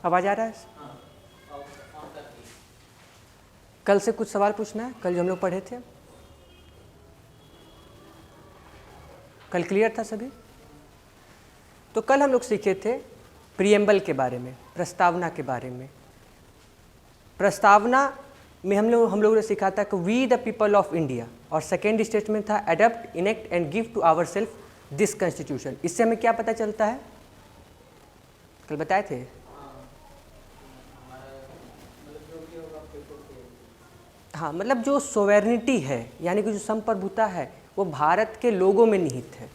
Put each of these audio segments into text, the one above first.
आवाज़ आ रहा है? कल से कुछ सवाल पूछना है, कल जो हम लोग पढ़े थे, कल क्लियर था सभी? तो कल हम लोग सीखे थे प्रीएम्बल के बारे में, प्रस्तावना के बारे में। प्रस्तावना में हम लोगों ने सीखा था कि we the people of India, और सेकेंड स्टेटमेंट था adopt, enact and give to our self this constitution. इससे हमें क्या पता चलता है? कल बताए थे। हाँ, मतलब जो सोवेर्निटी है, यानी कि जो संप्रभुता है, वो भारत के लोगों में निहित है,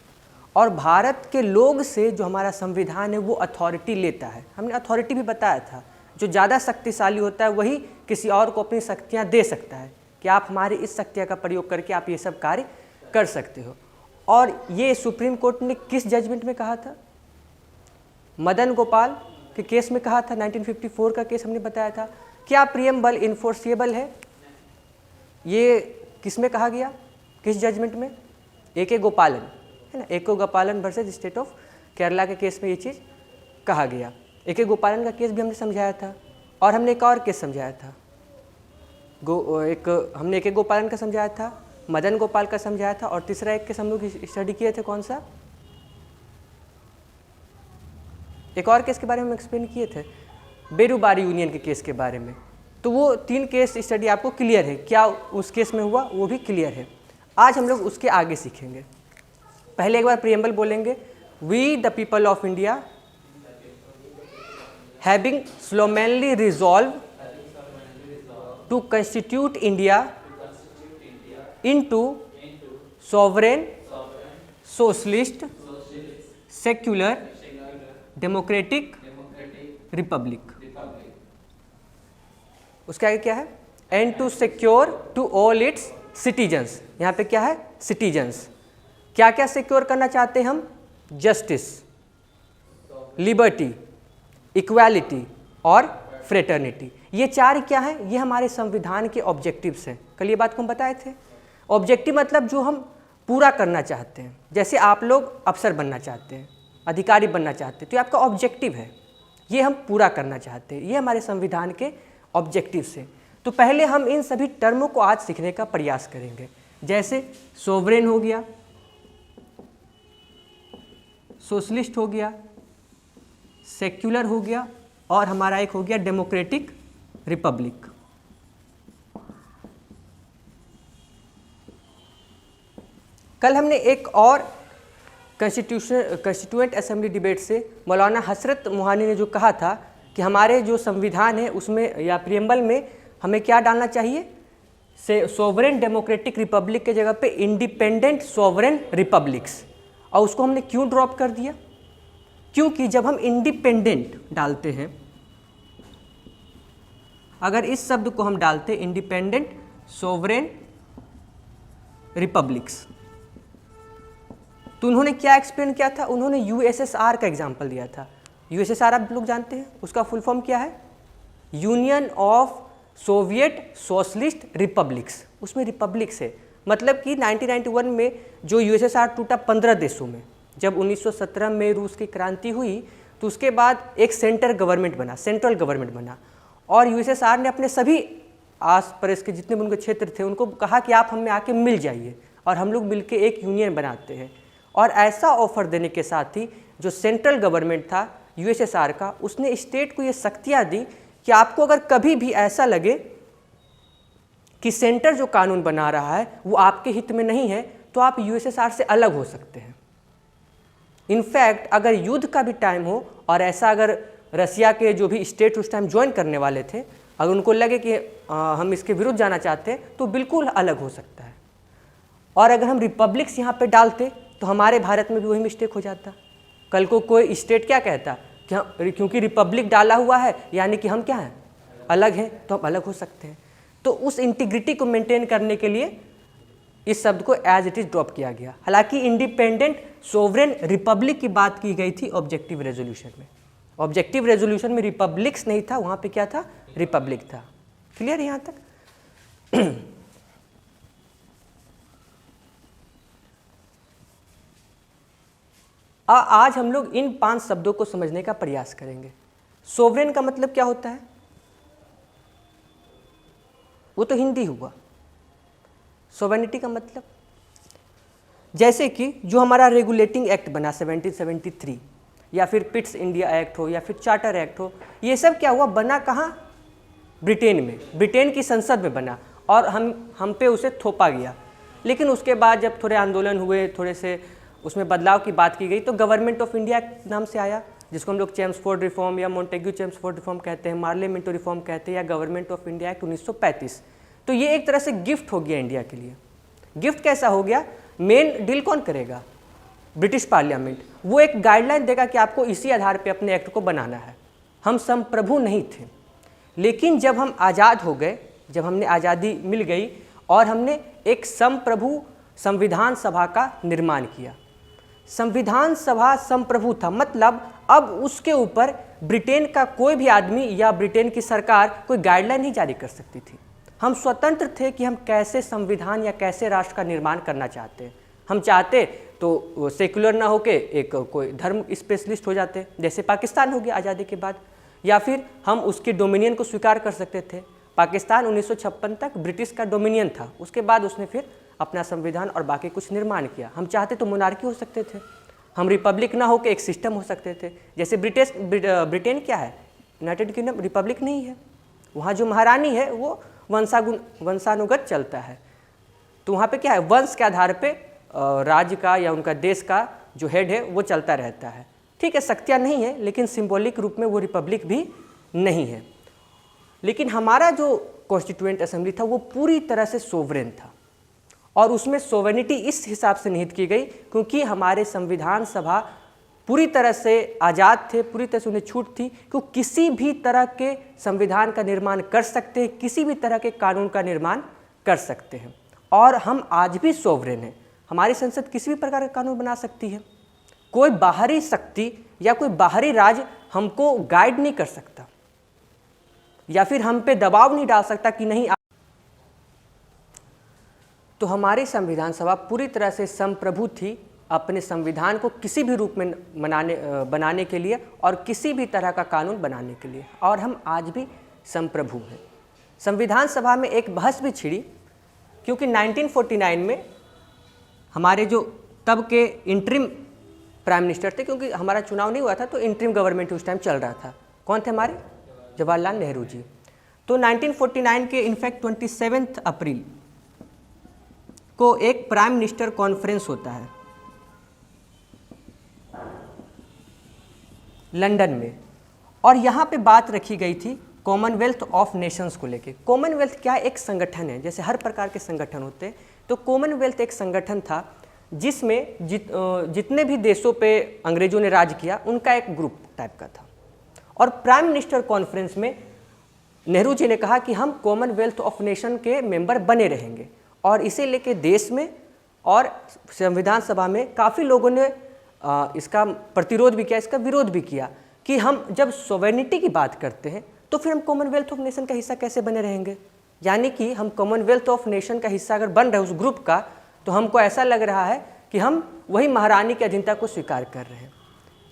और भारत के लोग से जो हमारा संविधान है वो अथॉरिटी लेता है। हमने अथॉरिटी भी बताया था, जो ज़्यादा शक्तिशाली होता है वही किसी और को अपनी शक्तियाँ दे सकता है कि आप हमारी इस शक्तियाँ का प्रयोग करके आप ये सब कार्य कर सकते हो। और ये सुप्रीम कोर्ट ने किस जजमेंट में कहा था? मदन गोपाल के केस में कहा था। 1954 का केस हमने बताया था। क्या प्रीएम्बल इन्फोर्सिएबल है? ये किस में कहा गया, किस जजमेंट में? ए.के. गोपालन, है ना, ए.के. गोपालन वर्सेस स्टेट ऑफ केरला के केस में ये चीज़ कहा गया। ए.के. गोपालन का केस भी हमने समझाया था, और हमने एक और केस समझाया था। हमने ए.के. गोपालन का समझाया था, मदन गोपाल का समझाया था, और तीसरा एक केस हम लोग स्टडी किए थे, कौन सा? एक और केस के बारे में हम एक्सप्लेन किए थे, बेरूबारी यूनियन के केस के बारे में। तो वो 3 केस स्टडी आपको क्लियर है, क्या उस केस में हुआ वो भी क्लियर है। आज हम लोग उसके आगे सीखेंगे। पहले एक बार प्रीएम्बल बोलेंगे। We the people of India having solemnly resolve to constitute India into sovereign socialist secular democratic republic. उसके आगे क्या है? And to secure to all its citizens. यहाँ पे क्या है? सिटीजन्स। क्या क्या सिक्योर करना चाहते हैं हम? जस्टिस, लिबर्टी, इक्वालिटी और फ्रेटर्निटी। ये 4 क्या है? ये हमारे संविधान के ऑब्जेक्टिव्स हैं। कल ये बात को हम बताए थे। ऑब्जेक्टिव मतलब जो हम पूरा करना चाहते हैं। जैसे आप लोग अफसर बनना चाहते हैं, अधिकारी बनना चाहते हैं, तो ये आपका ऑब्जेक्टिव है, ये हम पूरा करना चाहते हैं। ये हमारे संविधान के ऑब्जेक्टिव्स हैं। तो पहले हम इन सभी टर्मों को आज सीखने का प्रयास करेंगे। जैसे सोवरेन हो गया, सोशलिस्ट हो गया, सेक्युलर हो गया, और हमारा एक हो गया डेमोक्रेटिक रिपब्लिक। कल हमने एक और कंस्टिट्यूएंट असेंबली डिबेट से मौलाना हसरत मोहानी ने जो कहा था कि हमारे जो संविधान है उसमें या प्रीएम्बल में हमें क्या डालना चाहिए? से सोवरेन डेमोक्रेटिक रिपब्लिक के जगह पे इंडिपेंडेंट सोवरेन रिपब्लिक्स। और उसको हमने क्यों ड्रॉप कर दिया? क्योंकि जब हम इंडिपेंडेंट डालते हैं, अगर इस शब्द को हम डालते इंडिपेंडेंट सोवरेन रिपब्लिक्स, तो उन्होंने क्या एक्सप्लेन किया था? उन्होंने यूएसएसआर का एग्जाम्पल दिया था। यूएसएसआर आप लोग जानते हैं, उसका फुल फॉर्म क्या है? Union of Soviet socialist republics. उसमें रिपब्लिक्स है, मतलब कि 1991 में जो यूएसएसआर टूटा 15 देशों में, जब 1917 में रूस की क्रांति हुई तो उसके बाद एक सेंट्रल गवर्नमेंट बना, और यूएसएसआर ने अपने सभी आस पड़ोस के जितने भी उनके क्षेत्र थे उनको कहा कि आप हमें आके मिल जाइए और हम लोग मिलके एक यूनियन बनाते हैं। और ऐसा ऑफर देने के साथ ही जो सेंट्रल गवर्नमेंट था यूएसएसआर का, उसने स्टेट को ये शक्तियाँ दी कि आपको अगर कभी भी ऐसा लगे कि सेंटर जो कानून बना रहा है वो आपके हित में नहीं है, तो आप यूएसएसआर से अलग हो सकते हैं। इनफैक्ट अगर युद्ध का भी टाइम हो और ऐसा अगर रसिया के जो भी स्टेट उस टाइम ज्वाइन करने वाले थे, अगर उनको लगे कि हम इसके विरुद्ध जाना चाहते हैं, तो बिल्कुल अलग हो सकता है। और अगर हम रिपब्लिक्स यहाँ पे डालते तो हमारे भारत में भी वही मिस्टेक हो जाता। कल को कोई स्टेट क्या कहता कि हम क्योंकि रिपब्लिक डाला हुआ है यानी कि हम क्या हैं? अलग हैं, तो हम अलग हो सकते हैं। तो उस इंटीग्रिटी को मेंटेन करने के लिए इस शब्द को एज इट इज ड्रॉप किया गया। हालांकि इंडिपेंडेंट सोवरेन रिपब्लिक की बात की गई थी ऑब्जेक्टिव रेजोल्यूशन में। ऑब्जेक्टिव रेजोल्यूशन में रिपब्लिक्स नहीं था, वहाँ पे क्या था? रिपब्लिक था। क्लियर यहाँ तक? आज हम लोग इन 5 शब्दों को समझने का प्रयास करेंगे। सोवरेन का मतलब क्या होता है? वो तो हिंदी हुआ। सोवेनिटी का मतलब, जैसे कि जो हमारा रेगुलेटिंग एक्ट बना 1773, या फिर पिट्स इंडिया एक्ट हो, या फिर चार्टर एक्ट हो, ये सब क्या हुआ, बना कहाँ? ब्रिटेन में, ब्रिटेन की संसद में बना, और हम पे उसे थोपा गया। लेकिन उसके बाद जब थोड़े आंदोलन हुए, थोड़े से उसमें बदलाव की बात की गई, तो गवर्नमेंट ऑफ इंडिया नाम से आया, जिसको हम लोग चेम्सफोर्ड रिफॉर्म या मोंटेग्यू चेम्सफोर्ड रिफॉर्म कहते हैं, मार्लियामेंटो रिफॉर्म कहते हैं, या गवर्नमेंट ऑफ इंडिया एक्ट 1935। तो ये एक तरह से गिफ्ट हो गया इंडिया के लिए। गिफ्ट कैसा हो गया? मेन डील कौन करेगा? British parliament. वो एक गाइडलाइन देगा कि आपको इसी आधार पे अपने एक्ट को बनाना है। हम संप्रभु नहीं थे, लेकिन जब हम आज़ाद हो गए, जब हमने आज़ादी मिल गई और हमने एक संप्रभु संविधान सभा का निर्माण किया। संविधान सभा संप्रभु था, मतलब अब उसके ऊपर ब्रिटेन का कोई भी आदमी या ब्रिटेन की सरकार कोई गाइडलाइन नहीं जारी कर सकती थी। हम स्वतंत्र थे कि हम कैसे संविधान या कैसे राष्ट्र का निर्माण करना चाहते हैं। हम चाहते तो सेक्युलर ना होके एक कोई धर्म स्पेशलिस्ट हो जाते, जैसे पाकिस्तान हो गया आज़ादी के बाद, या फिर हम उसके डोमिनियन को स्वीकार कर सकते थे। पाकिस्तान 1956 तक ब्रिटिश का डोमिनियन था, उसके बाद उसने फिर अपना संविधान और बाकी कुछ निर्माण किया। हम चाहते तो मोनार्की हो सकते थे, हम रिपब्लिक ना होकर एक सिस्टम हो सकते थे। जैसे ब्रिटेन क्या है? यूनाइटेड किंगडम, रिपब्लिक नहीं है। वहाँ जो महारानी है वो वंशानुगत चलता है, तो वहाँ पे क्या है, वंश के आधार पे राज्य का या उनका देश का जो हेड है वो चलता रहता है। ठीक है, शक्तियाँ नहीं है, लेकिन सिंबॉलिक रूप में वो रिपब्लिक भी नहीं है। लेकिन हमारा जो कॉन्स्टिट्यूएंट असेंबली था वो पूरी तरह से सोवरेन था, और उसमें सोवेनिटी इस हिसाब से निहित की गई क्योंकि हमारे संविधान सभा पूरी तरह से आज़ाद थे, पूरी तरह से उन्हें छूट थी कि किसी भी तरह के संविधान का निर्माण कर सकते हैं, किसी भी तरह के कानून का निर्माण कर सकते हैं। और हम आज भी सोवरेन हैं। हमारी संसद किसी भी प्रकार का कानून बना सकती है। कोई बाहरी शक्ति या कोई बाहरी राज्य हमको गाइड नहीं कर सकता, या फिर हम पे दबाव नहीं डाल सकता कि नहीं। तो हमारी संविधान सभा पूरी तरह से संप्रभु थी अपने संविधान को किसी भी रूप में बनाने के लिए और किसी भी तरह का कानून बनाने के लिए, और हम आज भी संप्रभु हैं। संविधान सभा में एक बहस भी छिड़ी क्योंकि 1949 में हमारे जो तब के इंटरिम प्राइम मिनिस्टर थे, क्योंकि हमारा चुनाव नहीं हुआ था तो इंटरिम गवर्नमेंट उस टाइम चल रहा था। कौन थे हमारे? जवाहरलाल नेहरू जी। तो 1949 के इनफैक्ट 27 अप्रैल को एक प्राइम मिनिस्टर कॉन्फ्रेंस होता है लंदन में, और यहाँ पे बात रखी गई थी कॉमनवेल्थ ऑफ नेशंस को लेके। कॉमनवेल्थ क्या एक संगठन है, जैसे हर प्रकार के संगठन होते हैं, तो कॉमनवेल्थ एक संगठन था जिसमें जितने भी देशों पे अंग्रेजों ने राज किया उनका एक ग्रुप टाइप का था। और प्राइम मिनिस्टर कॉन्फ्रेंस में नेहरू जी ने कहा कि हम कॉमनवेल्थ ऑफ नेशन के मेंबर बने रहेंगे, और इसे लेके देश में और संविधान सभा में काफ़ी लोगों ने इसका प्रतिरोध भी किया, इसका विरोध भी किया कि हम जब सोवेनिटी की बात करते हैं तो फिर हम कॉमनवेल्थ ऑफ नेशन का हिस्सा कैसे बने रहेंगे। यानी कि हम कॉमनवेल्थ ऑफ नेशन का हिस्सा अगर बन रहे हैं उस ग्रुप का, तो हमको ऐसा लग रहा है कि हम वही महारानी की अधीनता को स्वीकार कर रहे हैं।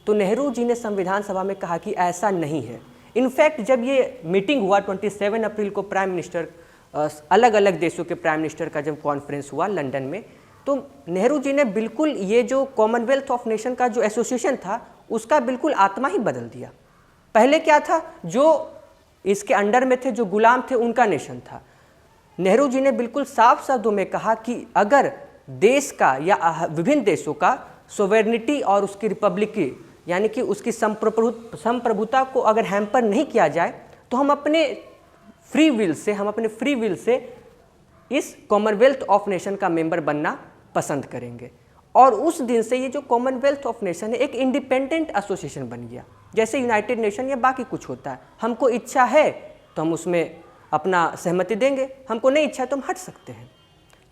तो नेहरू जी ने संविधान सभा में कहा कि ऐसा नहीं है। इनफैक्ट जब ये मीटिंग हुआ 27 अप्रैल को, प्राइम मिनिस्टर अलग अलग देशों के प्राइम मिनिस्टर का जब कॉन्फ्रेंस हुआ लंदन में, तो नेहरू जी ने बिल्कुल ये जो कॉमनवेल्थ ऑफ नेशन का जो एसोसिएशन था उसका बिल्कुल आत्मा ही बदल दिया। पहले क्या था, जो इसके अंडर में थे, जो गुलाम थे, उनका नेशन था। नेहरू जी ने बिल्कुल साफ शब्दों में कहा कि अगर देश का या विभिन्न देशों का सोवेनिटी और उसकी रिपब्लिक की यानी कि उसकी संप्रभुता को अगर हैम्पर नहीं किया जाए तो हम अपने फ्री विल से इस कॉमनवेल्थ ऑफ नेशन का मेंबर बनना पसंद करेंगे। और उस दिन से ये जो कॉमनवेल्थ ऑफ नेशन है एक इंडिपेंडेंट एसोसिएशन बन गया, जैसे यूनाइटेड नेशन या बाकी कुछ होता है। हमको इच्छा है तो हम उसमें अपना सहमति देंगे, हमको नहीं इच्छा तो हम हट सकते हैं।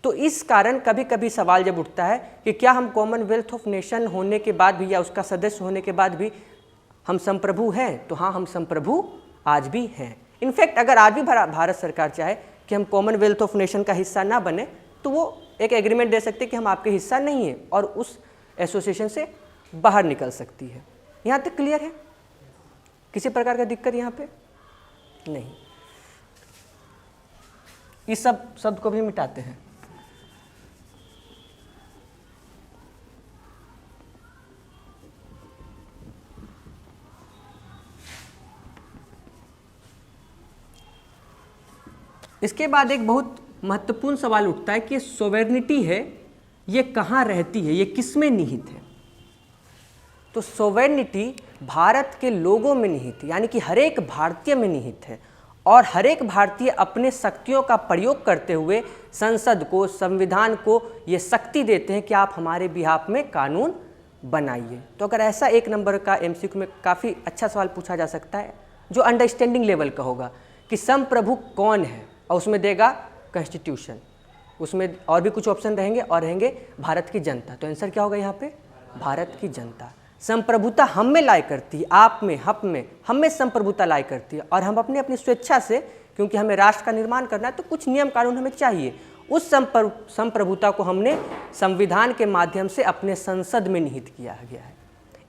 तो इस कारण कभी कभी सवाल जब उठता है कि क्या हम कॉमनवेल्थ ऑफ नेशन होने के बाद भी या उसका सदस्य होने के बाद भी हम संप्रभु हैं, तो हाँ, हम संप्रभु आज भी हैं। इनफैक्ट अगर आज भी भारत सरकार चाहे कि हम कॉमनवेल्थ ऑफ नेशन का हिस्सा ना बने, तो वो एक एग्रीमेंट दे सकते कि हम आपके हिस्सा नहीं हैं और उस एसोसिएशन से बाहर निकल सकती है। यहाँ तक क्लियर है? किसी प्रकार का दिक्कत यहाँ पे नहीं। इस सब शब्द को भी मिटाते हैं। इसके बाद एक बहुत महत्वपूर्ण सवाल उठता है कि सोवेर्निटी है ये कहाँ रहती है, ये किस में निहित है। तो सोवेर्निटी भारत के लोगों में निहित है, यानी कि हर एक भारतीय में निहित है और हर एक भारतीय अपने शक्तियों का प्रयोग करते हुए संसद को, संविधान को ये शक्ति देते हैं कि आप हमारे बिहाफ में कानून बनाइए। तो अगर ऐसा 1 नंबर का एमसीक्यू में काफ़ी अच्छा सवाल पूछा जा सकता है जो अंडरस्टैंडिंग लेवल का होगा कि संप्रभु कौन है, और उसमें देगा कॉन्स्टिट्यूशन, उसमें और भी कुछ ऑप्शन रहेंगे और रहेंगे भारत की जनता। तो आंसर क्या होगा यहाँ पे? भारत की जनता। संप्रभुता हम में लाई करती है, आप में, हम में संप्रभुता लाई करती है और हम अपनी स्वेच्छा से, क्योंकि हमें राष्ट्र का निर्माण करना है तो कुछ नियम कानून हमें चाहिए, उस संप्रभुता को हमने संविधान के माध्यम से अपने संसद में निहित किया गया है।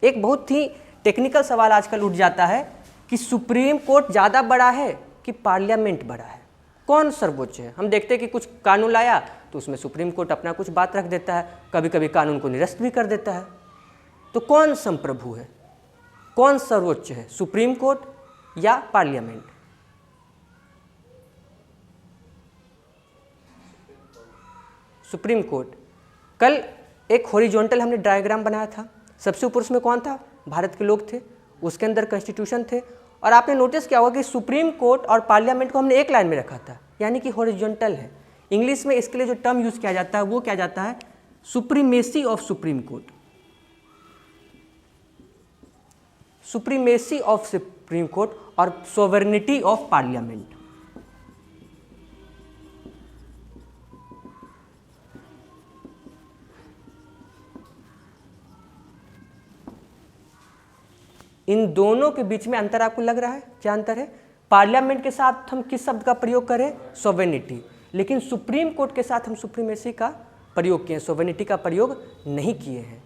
एक बहुत ही टेक्निकल सवाल आजकल उठ जाता है कि सुप्रीम कोर्ट ज़्यादा बड़ा है कि पार्लियामेंट बड़ा है, कौन सर्वोच्च है। हम देखते हैं कि कुछ कानून लाया तो उसमें सुप्रीम कोर्ट अपना कुछ बात रख देता है, कभी कभी कानून को निरस्त भी कर देता है। तो कौन संप्रभु है, कौन सर्वोच्च है, सुप्रीम कोर्ट या पार्लियामेंट? Supreme court. कल एक हॉरिजॉन्टल हमने डायग्राम बनाया था, सबसे ऊपर उसमें कौन था? भारत के लोग थे, उसके अंदर कॉन्स्टिट्यूशन थे, और आपने नोटिस किया होगा कि सुप्रीम कोर्ट और पार्लियामेंट को हमने एक लाइन में रखा था, यानी कि हॉरिजॉन्टल है। इंग्लिश में इसके लिए जो टर्म यूज किया जाता है वो क्या जाता है? Supremacy of supreme court, supremacy of supreme court और सोवरेनिटी ऑफ पार्लियामेंट। इन दोनों के बीच में अंतर आपको लग रहा है? क्या अंतर है? पार्लियामेंट के साथ हम किस शब्द का प्रयोग करें? सोवेनिटी। लेकिन सुप्रीम कोर्ट के साथ हम सुप्रीमेसी का प्रयोग किए, सोवेनिटी का प्रयोग नहीं किए हैं।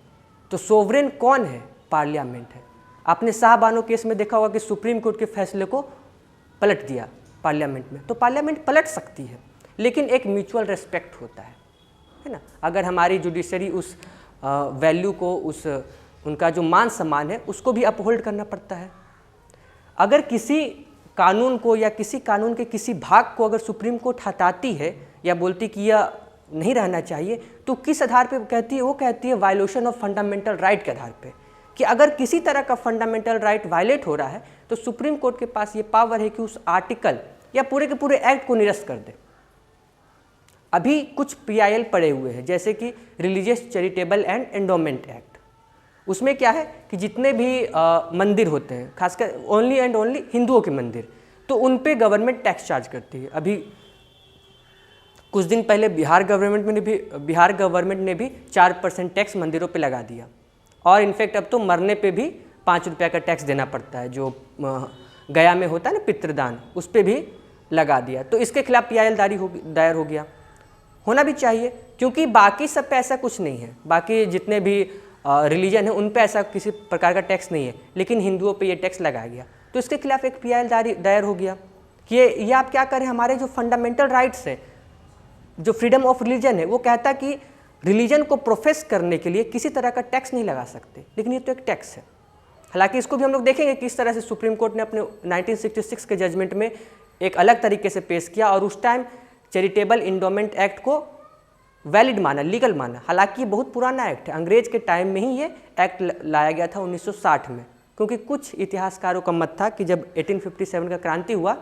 तो सोवरेन कौन है? पार्लियामेंट है। आपने शाहबानो केस में देखा होगा कि सुप्रीम कोर्ट के फैसले को पलट दिया पार्लियामेंट में, तो पार्लियामेंट पलट सकती है, लेकिन एक म्यूचुअल रेस्पेक्ट होता है ना। अगर हमारी जुडिशरी उस वैल्यू को, उस उनका जो मान सम्मान है उसको भी अपहोल्ड करना पड़ता है। अगर किसी कानून को या किसी कानून के किसी भाग को अगर सुप्रीम कोर्ट हटाती है या बोलती कि यह नहीं रहना चाहिए, तो किस आधार पे कहती है? वो कहती है वायलेशन ऑफ फंडामेंटल राइट के आधार पे, कि अगर किसी तरह का फंडामेंटल राइट वायलेट हो रहा है तो सुप्रीम कोर्ट के पास ये पावर है कि उस आर्टिकल या पूरे के पूरे एक्ट को निरस्त कर दे। अभी कुछ पीआईएल पड़े हुए हैं, जैसे कि religious charitable and endowment act. उसमें क्या है कि जितने भी मंदिर होते हैं, खासकर ओनली एंड ओनली हिंदुओं के मंदिर, तो उन पे गवर्नमेंट टैक्स चार्ज करती है। अभी कुछ दिन पहले बिहार गवर्नमेंट ने भी 4% टैक्स मंदिरों पे लगा दिया, और इनफैक्ट अब तो मरने पे भी 5 रुपये का टैक्स देना पड़ता है, जो गया में होता है ना पितृदान, उस पर भी लगा दिया। तो इसके खिलाफ पीआईएल दायर हो गया, होना भी चाहिए, क्योंकि बाकी सब पे ऐसा कुछ नहीं है। बाकी जितने भी रिलीजन है उन पे ऐसा किसी प्रकार का टैक्स नहीं है, लेकिन हिंदुओं पे ये टैक्स लगाया गया, तो इसके खिलाफ एक पीआईएल दायर हो गया कि ये आप क्या करें, हमारे जो फंडामेंटल राइट्स हैं, जो फ्रीडम ऑफ रिलीजन है, वो कहता कि रिलीजन को प्रोफेस करने के लिए किसी तरह का टैक्स नहीं लगा सकते, लेकिन ये तो एक टैक्स है। हालांकि इसको भी हम लोग देखेंगे किस तरह से सुप्रीम कोर्ट ने अपने 1966 के जजमेंट में एक अलग तरीके से पेश किया, और उस टाइम चैरिटेबल एंडोमेंट एक्ट को वैलिड माना, लीगल माना। हालांकि ये बहुत पुराना एक्ट है, अंग्रेज के टाइम में ही ये एक्ट लाया गया था 1960 में, क्योंकि कुछ इतिहासकारों का मत था कि जब 1857 का क्रांति हुआ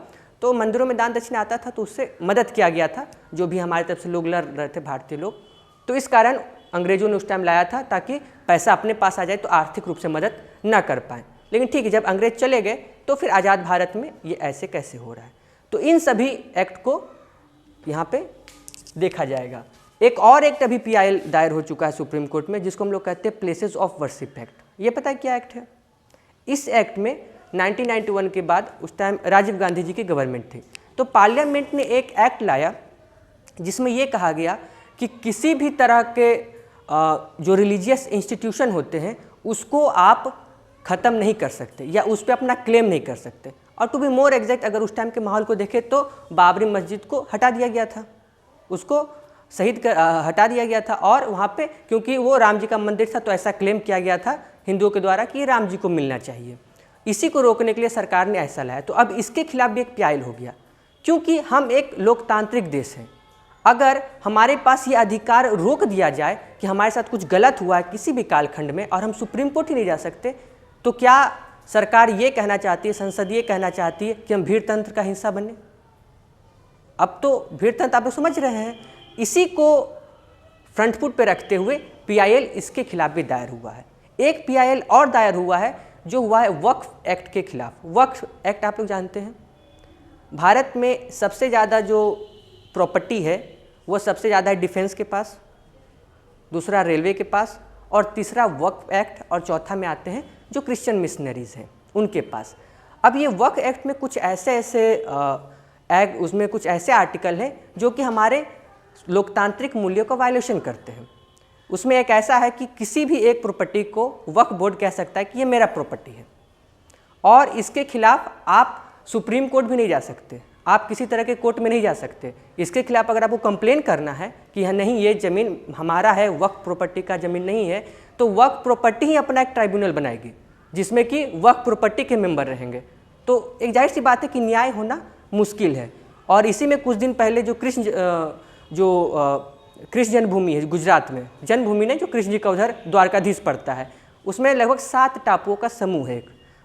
तो मंदिरों में दान दक्षिणा आता था, तो उससे मदद किया गया था, जो भी हमारी तरफ से लोग लड़ रहे थे, भारतीय लोग। तो इस कारण अंग्रेजों ने उस टाइम लाया था ताकि पैसा अपने पास आ जाए तो आर्थिक रूप से मदद ना कर पाएँ। लेकिन ठीक है, जब अंग्रेज चले गए तो फिर आज़ाद भारत में ये ऐसे कैसे हो रहा है। तो इन सभी एक्ट को यहाँ पे देखा जाएगा। एक और एक्ट अभी पीआईएल दायर हो चुका है सुप्रीम कोर्ट में, जिसको हम लोग कहते हैं प्लेसेस ऑफ वर्शिप एक्ट। ये पता है क्या एक्ट है? इस एक्ट में 1991 के बाद उस टाइम राजीव गांधी जी की गवर्नमेंट थी, तो पार्लियामेंट ने एक एक्ट लाया जिसमें ये कहा गया कि किसी भी तरह के जो रिलीजियस इंस्टीट्यूशन होते हैं उसको आप ख़त्म नहीं कर सकते या उस पर अपना क्लेम नहीं कर सकते। और टू बी मोर एग्जैक्ट, अगर उस टाइम के माहौल को देखें तो बाबरी मस्जिद को हटा दिया गया था, उसको हटा दिया गया था। और वहाँ पे क्योंकि वो राम जी का मंदिर था तो ऐसा क्लेम किया गया था हिंदुओं के द्वारा कि राम जी को मिलना चाहिए। इसी को रोकने के लिए सरकार ने ऐसा लाया। तो अब इसके खिलाफ भी एक प्यायल हो गया, क्योंकि हम एक लोकतांत्रिक देश हैं। अगर हमारे पास ये अधिकार रोक दिया जाए कि हमारे साथ कुछ गलत हुआ है किसी भी कालखंड में और हम सुप्रीम कोर्ट ही नहीं जा सकते, तो क्या सरकार ये कहना चाहती है, संसद ये कहना चाहती है कि हम भीड़ तंत्र का हिस्सा बने? अब तो भीड़ तंत्र आप लोग समझ रहे हैं। इसी को फ्रंट फुट पे रखते हुए पीआईएल इसके खिलाफ भी दायर हुआ है। एक पीआईएल और दायर हुआ है जो हुआ है वक्फ एक्ट के खिलाफ। वक्फ एक्ट आप लोग जानते हैं, भारत में सबसे ज़्यादा जो प्रॉपर्टी है वो सबसे ज़्यादा है डिफेंस के पास, दूसरा रेलवे के पास, और तीसरा वक्फ एक्ट, और चौथा में आते हैं जो क्रिश्चियन मिशनरीज़ हैं उनके पास। अब ये वक्फ एक्ट में कुछ उसमें कुछ ऐसे आर्टिकल हैं जो कि हमारे लोकतांत्रिक मूल्यों का वायलेशन करते हैं। उसमें एक ऐसा है कि किसी भी एक प्रॉपर्टी को वक्फ बोर्ड कह सकता है कि ये मेरा प्रॉपर्टी है, और इसके खिलाफ आप सुप्रीम कोर्ट भी नहीं जा सकते, आप किसी तरह के कोर्ट में नहीं जा सकते। इसके खिलाफ अगर आपको कंप्लेन करना है कि नहीं ये ज़मीन हमारा है, वक्फ प्रॉपर्टी का ज़मीन नहीं है, तो वक्फ प्रॉपर्टी ही अपना एक ट्राइब्यूनल बनाएगी जिसमें कि वक्फ प्रॉपर्टी के मेंबर रहेंगे। तो एक जाहिर सी बात है कि न्याय होना मुश्किल है। और इसी में कुछ दिन पहले जो कृष्ण जन्मभूमि है गुजरात में, जन्मभूमि ने जो कृष्ण जी का उधर द्वारकाधीश पड़ता है, उसमें लगभग 7 टापुओं का समूह है।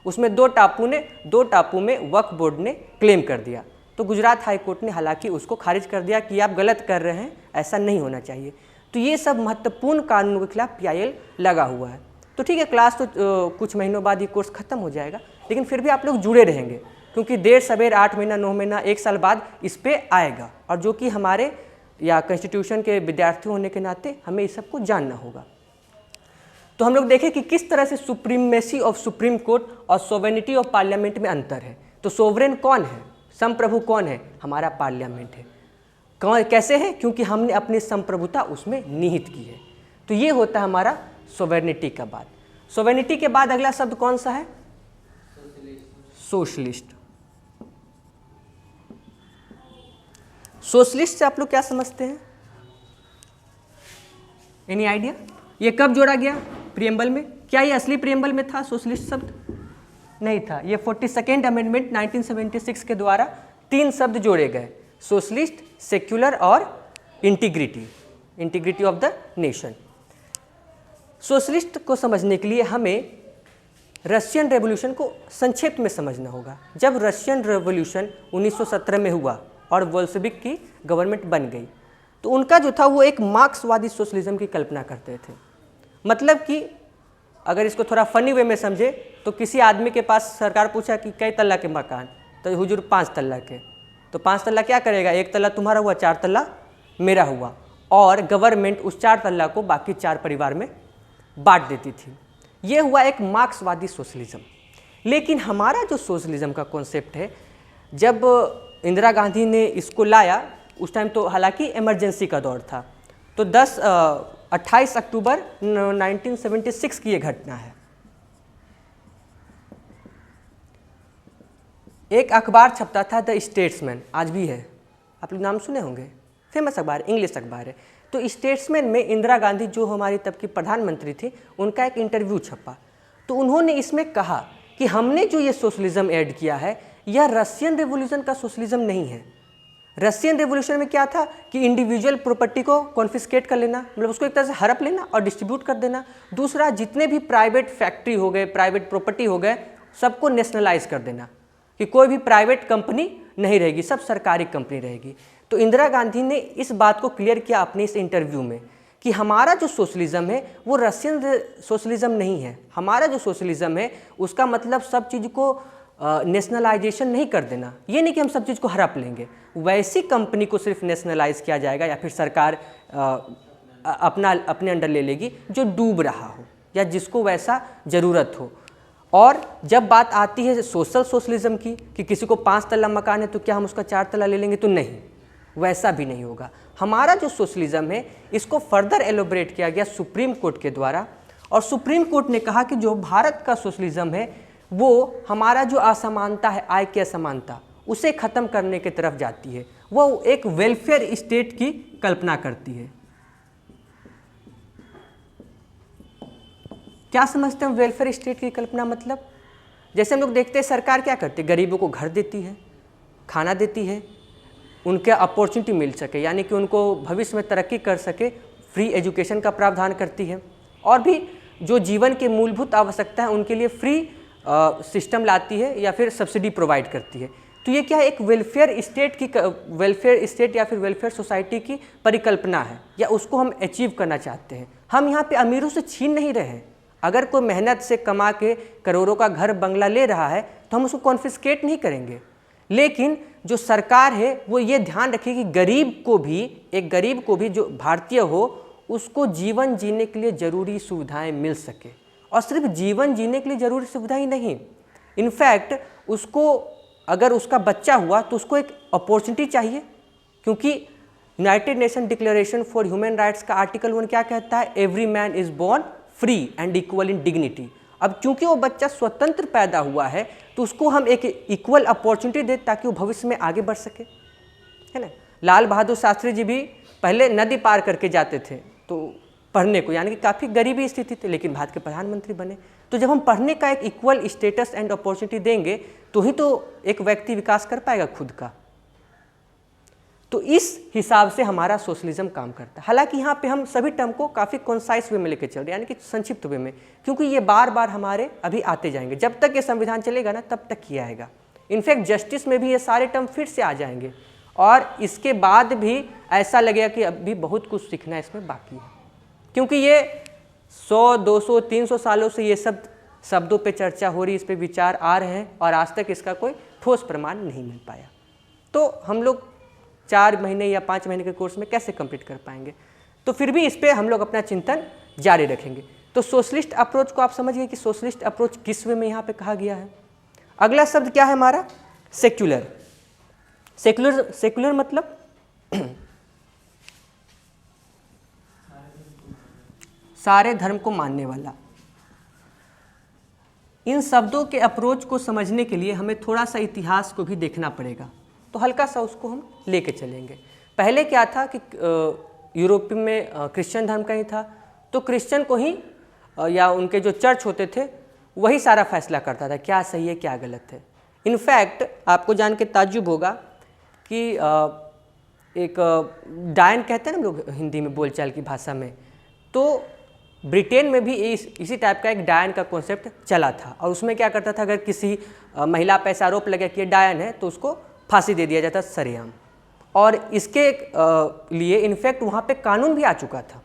उसमें 2 टापू में वक्फ बोर्ड ने क्लेम कर दिया। तो गुजरात हाई कोर्ट ने हालांकि उसको खारिज कर दिया कि आप गलत कर रहे हैं, ऐसा नहीं होना चाहिए। तो ये सब महत्वपूर्ण कानूनों के खिलाफ पीआईएल लगा हुआ है। तो ठीक है, क्लास तो कुछ महीनों बाद ये कोर्स ख़त्म हो जाएगा, लेकिन फिर भी आप लोग जुड़े रहेंगे, क्योंकि देर सवेर 8 महीना 9 महीना 1 साल बाद इस पर आएगा। और जो कि हमारे या कॉन्स्टिट्यूशन के विद्यार्थी होने के नाते हमें इस सब को जानना होगा। तो हम लोग देखें कि किस तरह से सुप्रीमेसी ऑफ सुप्रीम कोर्ट और सोवेरेनिटी ऑफ पार्लियामेंट में अंतर है। तो सोवरेन कौन है, संप्रभु कौन है? हमारा पार्लियामेंट है। कौन कैसे है? क्योंकि हमने अपनी संप्रभुता उसमें निहित की है। तो ये होता है हमारा सोवेरेनिटी का बात। सोवेरेनिटी के बाद अगला शब्द कौन सा है? सोशलिस्ट। सोशलिस्ट से आप लोग क्या समझते हैं? Any idea? ये कब जोड़ा गया प्रियम्बल में? क्या ये असली प्रियम्बल में था सोशलिस्ट शब्द? नहीं था। ये 42nd अमेंडमेंट 1976 के द्वारा 3 शब्द जोड़े गए, सोशलिस्ट, सेक्युलर और integrity of the nation. Socialist को समझने के लिए हमें रशियन रेवोल्यूशन को संक्षेप में समझना होगा। जब रशियन रेवोल्यूशन 1917 में हुआ और बोल्शेविक की गवर्नमेंट बन गई, तो उनका जो था वो एक मार्क्सवादी सोशलिज्म की कल्पना करते थे। मतलब कि अगर इसको थोड़ा फनी वे में समझे तो किसी आदमी के पास सरकार पूछा कि कई तल्ला के मकान, तो हुजूर 5 तल्ला के। तो 5 तल्ला क्या करेगा? 1 तल्ला तुम्हारा हुआ, 4 तल्ला मेरा हुआ, और गवर्नमेंट उस 4 तल्ला को बाकी 4 परिवार में बांट देती थी। ये हुआ एक मार्क्सवादी सोशलिज्म। लेकिन हमारा जो सोशलिज्म का कॉन्सेप्ट है, जब इंदिरा गांधी ने इसको लाया, उस टाइम तो हालांकि इमरजेंसी का दौर था, तो 28 अक्टूबर 1976 की ये घटना है। एक अखबार छपता था द स्टेट्समैन, आज भी है, आप लोग नाम सुने होंगे, फेमस अखबार, इंग्लिश अखबार है। तो स्टेट्समैन में इंदिरा गांधी जो हमारी तब की प्रधानमंत्री थी, उनका एक इंटरव्यू छपा। तो उन्होंने इसमें कहा कि हमने जो ये सोशलिज्म ऐड किया है, यह रशियन रेवोल्यूशन का सोशलिज्म नहीं है। रशियन रेवोल्यूशन में क्या था कि इंडिविजुअल प्रॉपर्टी को कॉन्फिस्केट कर लेना, मतलब उसको एक तरह से हड़प लेना और डिस्ट्रीब्यूट कर देना। दूसरा, जितने भी प्राइवेट फैक्ट्री हो गए, प्राइवेट प्रॉपर्टी हो गए, सबको नेशनलाइज कर देना कि कोई भी प्राइवेट कंपनी नहीं रहेगी, सब सरकारी कंपनी रहेगी। तो इंदिरा गांधी ने इस बात को क्लियर किया अपने इस इंटरव्यू में कि हमारा जो सोशलिज्म है वो रशियन सोशलिज्म नहीं है। हमारा जो सोशलिज्म है उसका मतलब सब चीज़ को नेशनलाइजेशन नहीं कर देना, ये नहीं कि हम सब चीज़ को हड़प लेंगे, वैसी कंपनी को सिर्फ नेशनलाइज किया जाएगा या फिर सरकार अपने अंडर ले लेगी जो डूब रहा हो या जिसको वैसा ज़रूरत हो। और जब बात आती है सोशल सोशलिज्म की कि किसी को 5 तल्ला मकान है तो क्या हम उसका 4 तल्ला ले लेंगे, तो नहीं, वैसा भी नहीं होगा। हमारा जो सोशलिज्म है इसको फर्दर एलोबरेट किया गया सुप्रीम कोर्ट के द्वारा, और सुप्रीम कोर्ट ने कहा कि जो भारत का सोशलिज्म है वो हमारा जो असमानता है, आय की असमानता, उसे खत्म करने की तरफ जाती है। वो एक वेलफेयर स्टेट की कल्पना करती है। क्या समझते हैं वेलफेयर स्टेट की कल्पना? मतलब जैसे हम लोग देखते हैं सरकार क्या करती है, गरीबों को घर देती है, खाना देती है, उनके अपॉर्चुनिटी मिल सके, यानी कि उनको भविष्य में तरक्की कर सके, फ्री एजुकेशन का प्रावधान करती है, और भी जो जीवन के मूलभूत आवश्यकता है उनके लिए फ्री सिस्टम लाती है या फिर सब्सिडी प्रोवाइड करती है। तो ये क्या है, एक वेलफेयर स्टेट या फिर वेलफेयर सोसाइटी की परिकल्पना है, या उसको हम अचीव करना चाहते हैं। हम यहाँ पे अमीरों से छीन नहीं रहे हैं। अगर कोई मेहनत से कमा के करोड़ों का घर बंगला ले रहा है तो हम उसको कॉन्फिस्केट नहीं करेंगे, लेकिन जो सरकार है वो ये ध्यान रखे कि गरीब को भी जो भारतीय हो उसको जीवन जीने के लिए ज़रूरी सुविधाएं मिल सके। और सिर्फ जीवन जीने के लिए ज़रूरी सुविधा ही नहीं, इनफैक्ट उसको अगर उसका बच्चा हुआ तो उसको एक अपॉर्चुनिटी चाहिए, क्योंकि United Nation declaration for human rights का आर्टिकल 1 क्या कहता है, every man is born free and equal in dignity. अब क्योंकि वो बच्चा स्वतंत्र पैदा हुआ है तो उसको हम एक इक्वल अपॉर्चुनिटी दें ताकि वो भविष्य में आगे बढ़ सके, है ना। लाल बहादुर शास्त्री जी भी पहले नदी पार करके जाते थे तो पढ़ने को, यानी कि काफ़ी गरीबी स्थिति थी, लेकिन भारत के प्रधानमंत्री बने। तो जब हम पढ़ने का एक इक्वल स्टेटस एंड अपॉर्चुनिटी देंगे तो ही तो एक व्यक्ति विकास कर पाएगा खुद का। तो इस हिसाब से हमारा सोशलिज्म काम करता है। हालांकि यहाँ पे हम सभी टर्म को काफ़ी कॉन्साइज वे में लेकर चल रहे हैं, यानी कि संक्षिप्त वे में, क्योंकि ये बार बार हमारे अभी आते जाएंगे। जब तक ये संविधान चलेगा ना तब तक किया आएगा। इनफैक्ट जस्टिस में भी ये सारे टर्म फिर से आ जाएंगे, और इसके बाद भी ऐसा लगेगा कि अभी बहुत कुछ सीखना इसमें बाकी है, क्योंकि ये 100, 200, 300 सालों से ये सब शब्दों पे चर्चा हो रही, इस पे विचार आ रहे हैं, और आज तक इसका कोई ठोस प्रमाण नहीं मिल पाया। तो हम लोग 4 महीने या 5 महीने के कोर्स में कैसे कंप्लीट कर पाएंगे? तो फिर भी इस पे हम लोग अपना चिंतन जारी रखेंगे। तो सोशलिस्ट अप्रोच को आप समझिए कि सोशलिस्ट अप्रोच किस वे में यहाँ पे कहा गया है। अगला शब्द क्या है हमारा? सेक्युलर। सेक्युलर मतलब सारे धर्म को मानने वाला। इन शब्दों के अप्रोच को समझने के लिए हमें थोड़ा सा इतिहास को भी देखना पड़ेगा, तो हल्का सा उसको हम लेके चलेंगे। पहले क्या था कि यूरोप में क्रिश्चियन धर्म का ही था, तो क्रिश्चियन को ही या उनके जो चर्च होते थे वही सारा फैसला करता था क्या सही है क्या गलत है। इनफैक्ट आपको जान के ताज्जुब होगा कि एक डायन कहते हैं ना हम लोग हिंदी में बोलचाल की भाषा में, तो ब्रिटेन में भी इसी टाइप का एक डायन का कॉन्सेप्ट चला था। और उसमें क्या करता था, अगर किसी महिला पे ऐसा आरोप लगे कि ये डायन है तो उसको फांसी दे दिया जाता सरेआम। और इसके लिए इनफैक्ट वहाँ पे कानून भी आ चुका था,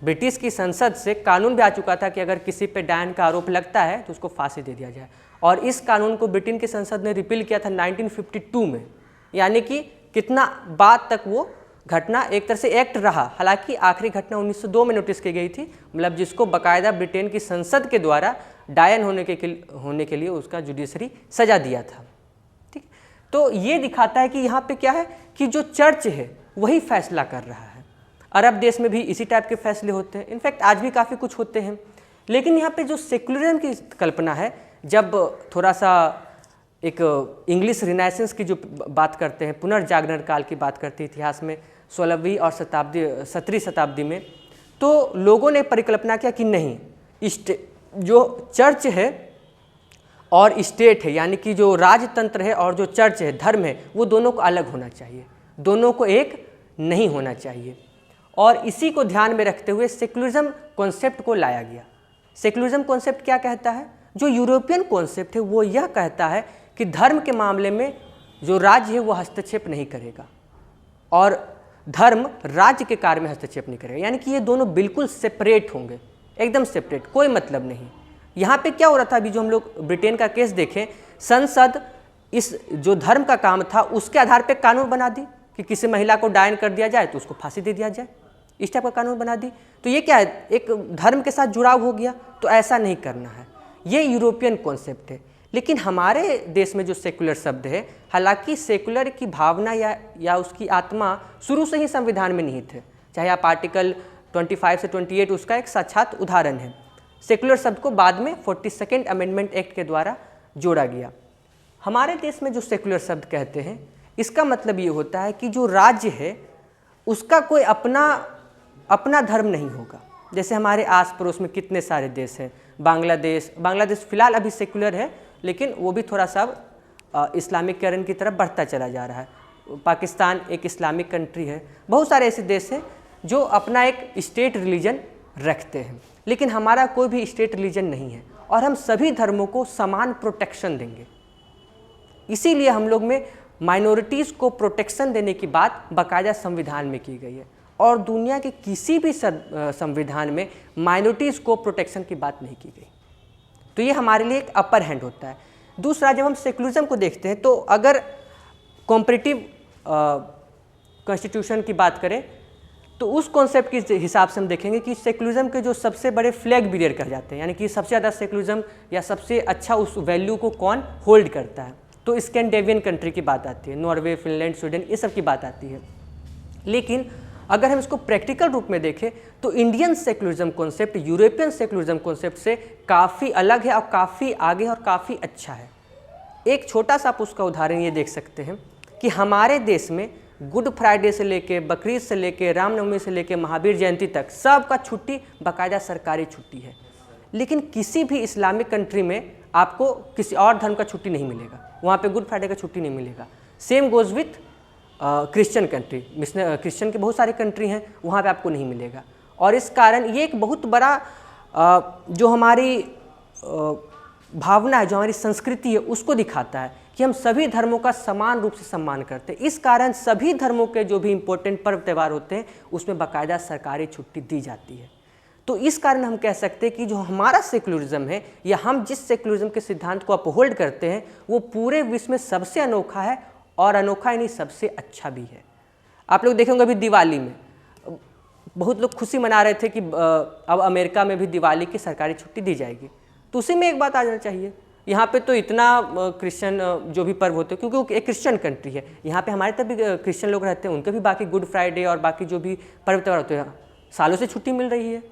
ब्रिटिश की संसद से कानून भी आ चुका था कि अगर किसी पे डायन का आरोप लगता है तो उसको फांसी दे दिया जाए। और इस कानून को ब्रिटेन की संसद ने रिपील किया था 1952 में, यानी कि कितना बाद तक वो घटना एक तरह से एक्ट रहा। हालांकि आखिरी घटना 1902 में नोटिस की गई थी, मतलब जिसको बाकायदा ब्रिटेन की संसद के द्वारा डायन होने के लिए उसका जुडिशरी सजा दिया था। ठीक, तो ये दिखाता है कि यहाँ पे क्या है कि जो चर्च है वही फैसला कर रहा है। अरब देश में भी इसी टाइप के फैसले होते हैं, इनफैक्ट आज भी काफ़ी कुछ होते हैं। लेकिन यहाँ पे जो सेकुलरिज्म की कल्पना है, जब थोड़ा सा एक इंग्लिश रिनाइसेंस की जो बात करते हैं, पुनर्जागरण काल की बात करते हैं इतिहास में 16वीं और 17वीं शताब्दी में, तो लोगों ने परिकल्पना किया कि नहीं, जो चर्च है और स्टेट है, यानी कि जो राजतंत्र है और जो चर्च है, धर्म है, वो दोनों को अलग होना चाहिए, दोनों को एक नहीं होना चाहिए। और इसी को ध्यान में रखते हुए सेकुलरिज्म कॉन्सेप्ट को लाया गया। सेकुलरिज्म कॉन्सेप्ट क्या कहता है? जो यूरोपियन कॉन्सेप्ट है वो यह कहता है कि धर्म के मामले में जो राज्य है वो हस्तक्षेप नहीं करेगा और धर्म राज्य के कार्य में हस्तक्षेप नहीं करेगा, यानी कि ये दोनों बिल्कुल सेपरेट होंगे, एकदम सेपरेट, कोई मतलब नहीं। यहाँ पे क्या हो रहा था, अभी जो हम लोग ब्रिटेन का केस देखें, संसद इस जो धर्म का काम था उसके आधार पे कानून बना दी कि किसी महिला को डायन कर दिया जाए तो उसको फांसी दे दिया जाए, इस टाइप का कानून बना दी। तो ये क्या है, एक धर्म के साथ जुड़ाव हो गया। तो ऐसा नहीं करना है, ये यूरोपियन कॉन्सेप्ट है। लेकिन हमारे देश में जो सेकुलर शब्द है, हालांकि सेकुलर की भावना या उसकी आत्मा शुरू से ही संविधान में निहित है। चाहे आप आर्टिकल 25 से 28 उसका एक साक्षात उदाहरण है। सेक्युलर शब्द को बाद में 42nd अमेंडमेंट एक्ट के द्वारा जोड़ा गया। हमारे देश में जो सेक्युलर शब्द कहते हैं, इसका मतलब ये होता है कि जो राज्य है उसका कोई अपना धर्म नहीं होगा। जैसे हमारे आस पड़ोस में कितने सारे देश हैं, बांग्लादेश फिलहाल अभी सेक्युलर है, लेकिन वो भी थोड़ा सा इस्लामिकरण की तरफ बढ़ता चला जा रहा है। पाकिस्तान एक इस्लामिक कंट्री है। बहुत सारे ऐसे देश हैं जो अपना एक स्टेट रिलीजन रखते हैं, लेकिन हमारा कोई भी स्टेट रिलीजन नहीं है और हम सभी धर्मों को समान प्रोटेक्शन देंगे। इसीलिए हम लोग में माइनॉरिटीज़ को प्रोटेक्शन देने की बात बाकायदा संविधान में की गई है और दुनिया के किसी भी संविधान में माइनॉरिटीज़ को प्रोटेक्शन की बात नहीं की गई। तो ये हमारे लिए एक अपर हैंड होता है। दूसरा, जब हम सेकुलरिज्म को देखते हैं तो अगर कॉम्परेटिव कॉन्स्टिट्यूशन की बात करें तो उस कॉन्सेप्ट के हिसाब से हम देखेंगे कि सेकुलरिज्म के जो सबसे बड़े फ्लैग बियर कहे जाते हैं, यानी कि सबसे ज़्यादा सेकुलरिज्म या सबसे अच्छा उस वैल्यू को कौन होल्ड करता है, तो स्कैंडिनेवियन कंट्री की बात आती है, नॉर्वे, फिनलैंड, स्वीडन, ये सब की बात आती है। लेकिन अगर हम इसको प्रैक्टिकल रूप में देखें तो Indian secularism concept European secularism concept से काफ़ी अलग है और काफ़ी आगे और काफ़ी अच्छा है। एक छोटा सा आप उसका उदाहरण ये देख सकते हैं कि हमारे देश में गुड फ्राइडे से लेके बकरीद से लेके रामनवमी से लेके महावीर जयंती तक सबका छुट्टी बाकायदा सरकारी छुट्टी है। लेकिन किसी भी इस्लामिक कंट्री में आपको किसी और धर्म का छुट्टी नहीं मिलेगा, वहाँ पे गुड फ्राइडे का छुट्टी नहीं मिलेगा। Same goes with Christian country, Christian के बहुत सारे कंट्री हैं, वहाँ पे आपको नहीं मिलेगा। और इस कारण ये एक बहुत बड़ा जो हमारी भावना है, जो हमारी संस्कृति है, उसको दिखाता है कि हम सभी धर्मों का समान रूप से सम्मान करते हैं। इस कारण सभी धर्मों के जो भी इम्पोर्टेंट पर्व त्यौहार होते हैं उसमें बाकायदा सरकारी छुट्टी दी जाती है। तो इस कारण हम कह सकते हैं कि जो हमारा सेकुलरिज्म है या हम जिस सेकुलरिज्म के सिद्धांत को अपहोल्ड करते हैं वो पूरे विश्व में सबसे अनोखा है और अनोखा ही नहीं सबसे अच्छा भी है। आप लोग देखेंगे अभी दिवाली में बहुत लोग खुशी मना रहे थे कि अब अमेरिका में भी दिवाली की सरकारी छुट्टी दी जाएगी। तो उसी में एक बात आ जाना चाहिए, यहाँ पे तो इतना क्रिश्चियन जो भी पर्व होते हैं, क्योंकि वो एक क्रिश्चियन कंट्री है, यहाँ पे हमारे तब भी क्रिश्चियन लोग रहते हैं, उनके भी बाकी गुड फ्राइडे और बाकी जो भी पर्व त्यौहार होते हैं सालों से छुट्टी मिल रही है।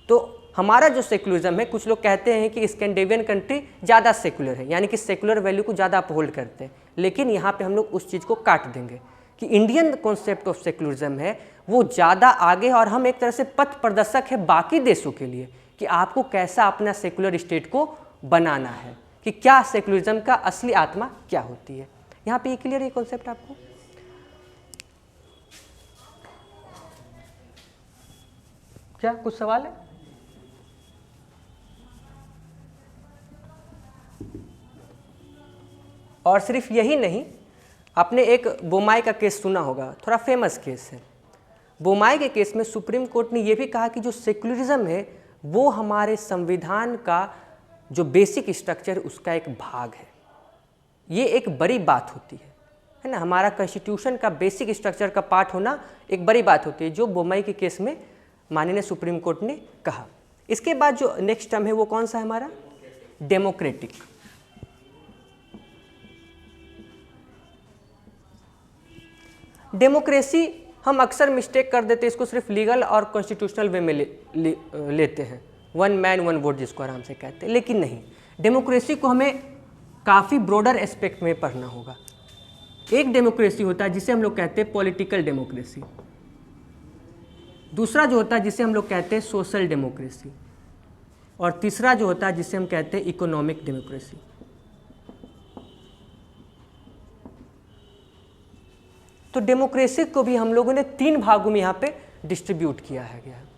तो हमारा जो सेकुलरिज्म है, कुछ लोग कहते हैं कि स्कैंडिनेवियन कंट्री ज़्यादा सेकुलर है, यानी कि सेकुलर वैल्यू को ज़्यादा अपहोल्ड करते हैं। लेकिन यहाँ पे हम लोग उस चीज़ को काट देंगे कि इंडियन कॉन्सेप्ट ऑफ सेकुलरिज्म है वो ज़्यादा आगे, और हम एक तरह से पथ प्रदर्शक है बाकी देशों के लिए कि आपको कैसा अपना सेकुलर स्टेट को बनाना है, कि क्या सेकुलरिज्म का असली आत्मा क्या होती है। यहाँ पे ये क्लियर है कॉन्सेप्ट आपको? क्या कुछ सवाल है? और सिर्फ यही नहीं, आपने एक बोमाई का केस सुना होगा, थोड़ा फेमस केस है। बोमाई के केस में सुप्रीम कोर्ट ने यह भी कहा कि जो सेकुलरिज्म है वो हमारे संविधान का जो बेसिक स्ट्रक्चर उसका एक भाग है। ये एक बड़ी बात होती है ना, हमारा कॉन्स्टिट्यूशन का बेसिक स्ट्रक्चर का पार्ट होना एक बड़ी बात होती है, जो बोमाई के केस में माननीय सुप्रीम कोर्ट ने कहा। इसके बाद जो नेक्स्ट टर्म है वो कौन सा है हमारा? डेमोक्रेटिक। डेमोक्रेसी हम अक्सर मिस्टेक कर देते हैं, इसको सिर्फ लीगल और कॉन्स्टिट्यूशनल वे में लेते हैं, वन मैन वन वोट जिसको आराम से कहते हैं। लेकिन नहीं, डेमोक्रेसी को हमें काफ़ी ब्रॉडर एस्पेक्ट में पढ़ना होगा। एक डेमोक्रेसी होता है जिसे हम लोग कहते हैं पॉलिटिकल डेमोक्रेसी, दूसरा जो होता है जिसे हम लोग कहते हैं सोशल डेमोक्रेसी, और तीसरा जो होता है जिसे हम कहते हैं इकोनॉमिक डेमोक्रेसी। तो डेमोक्रेसी को भी हम लोगों ने 3 भागों में यहाँ पे डिस्ट्रीब्यूट किया है गया है।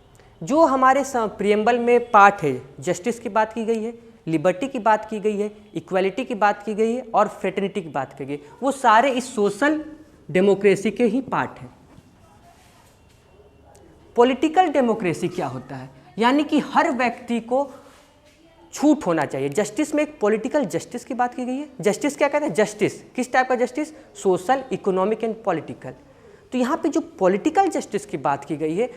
जो हमारे प्रियम्बल में पार्ट है, जस्टिस की बात की गई है, लिबर्टी की बात की गई है, इक्वालिटी की बात की गई है और फ्रेटर्निटी की बात की गई, वो सारे इस सोशल डेमोक्रेसी के ही पार्ट हैं। पॉलिटिकल डेमोक्रेसी क्या होता है? यानी कि हर व्यक्ति को छूट होना चाहिए। जस्टिस में एक पॉलिटिकल जस्टिस की बात की गई है। जस्टिस क्या कहते हैं? जस्टिस किस टाइप का justice? Social, economic and political. तो यहाँ पे जो पॉलिटिकल जस्टिस की बात की गई है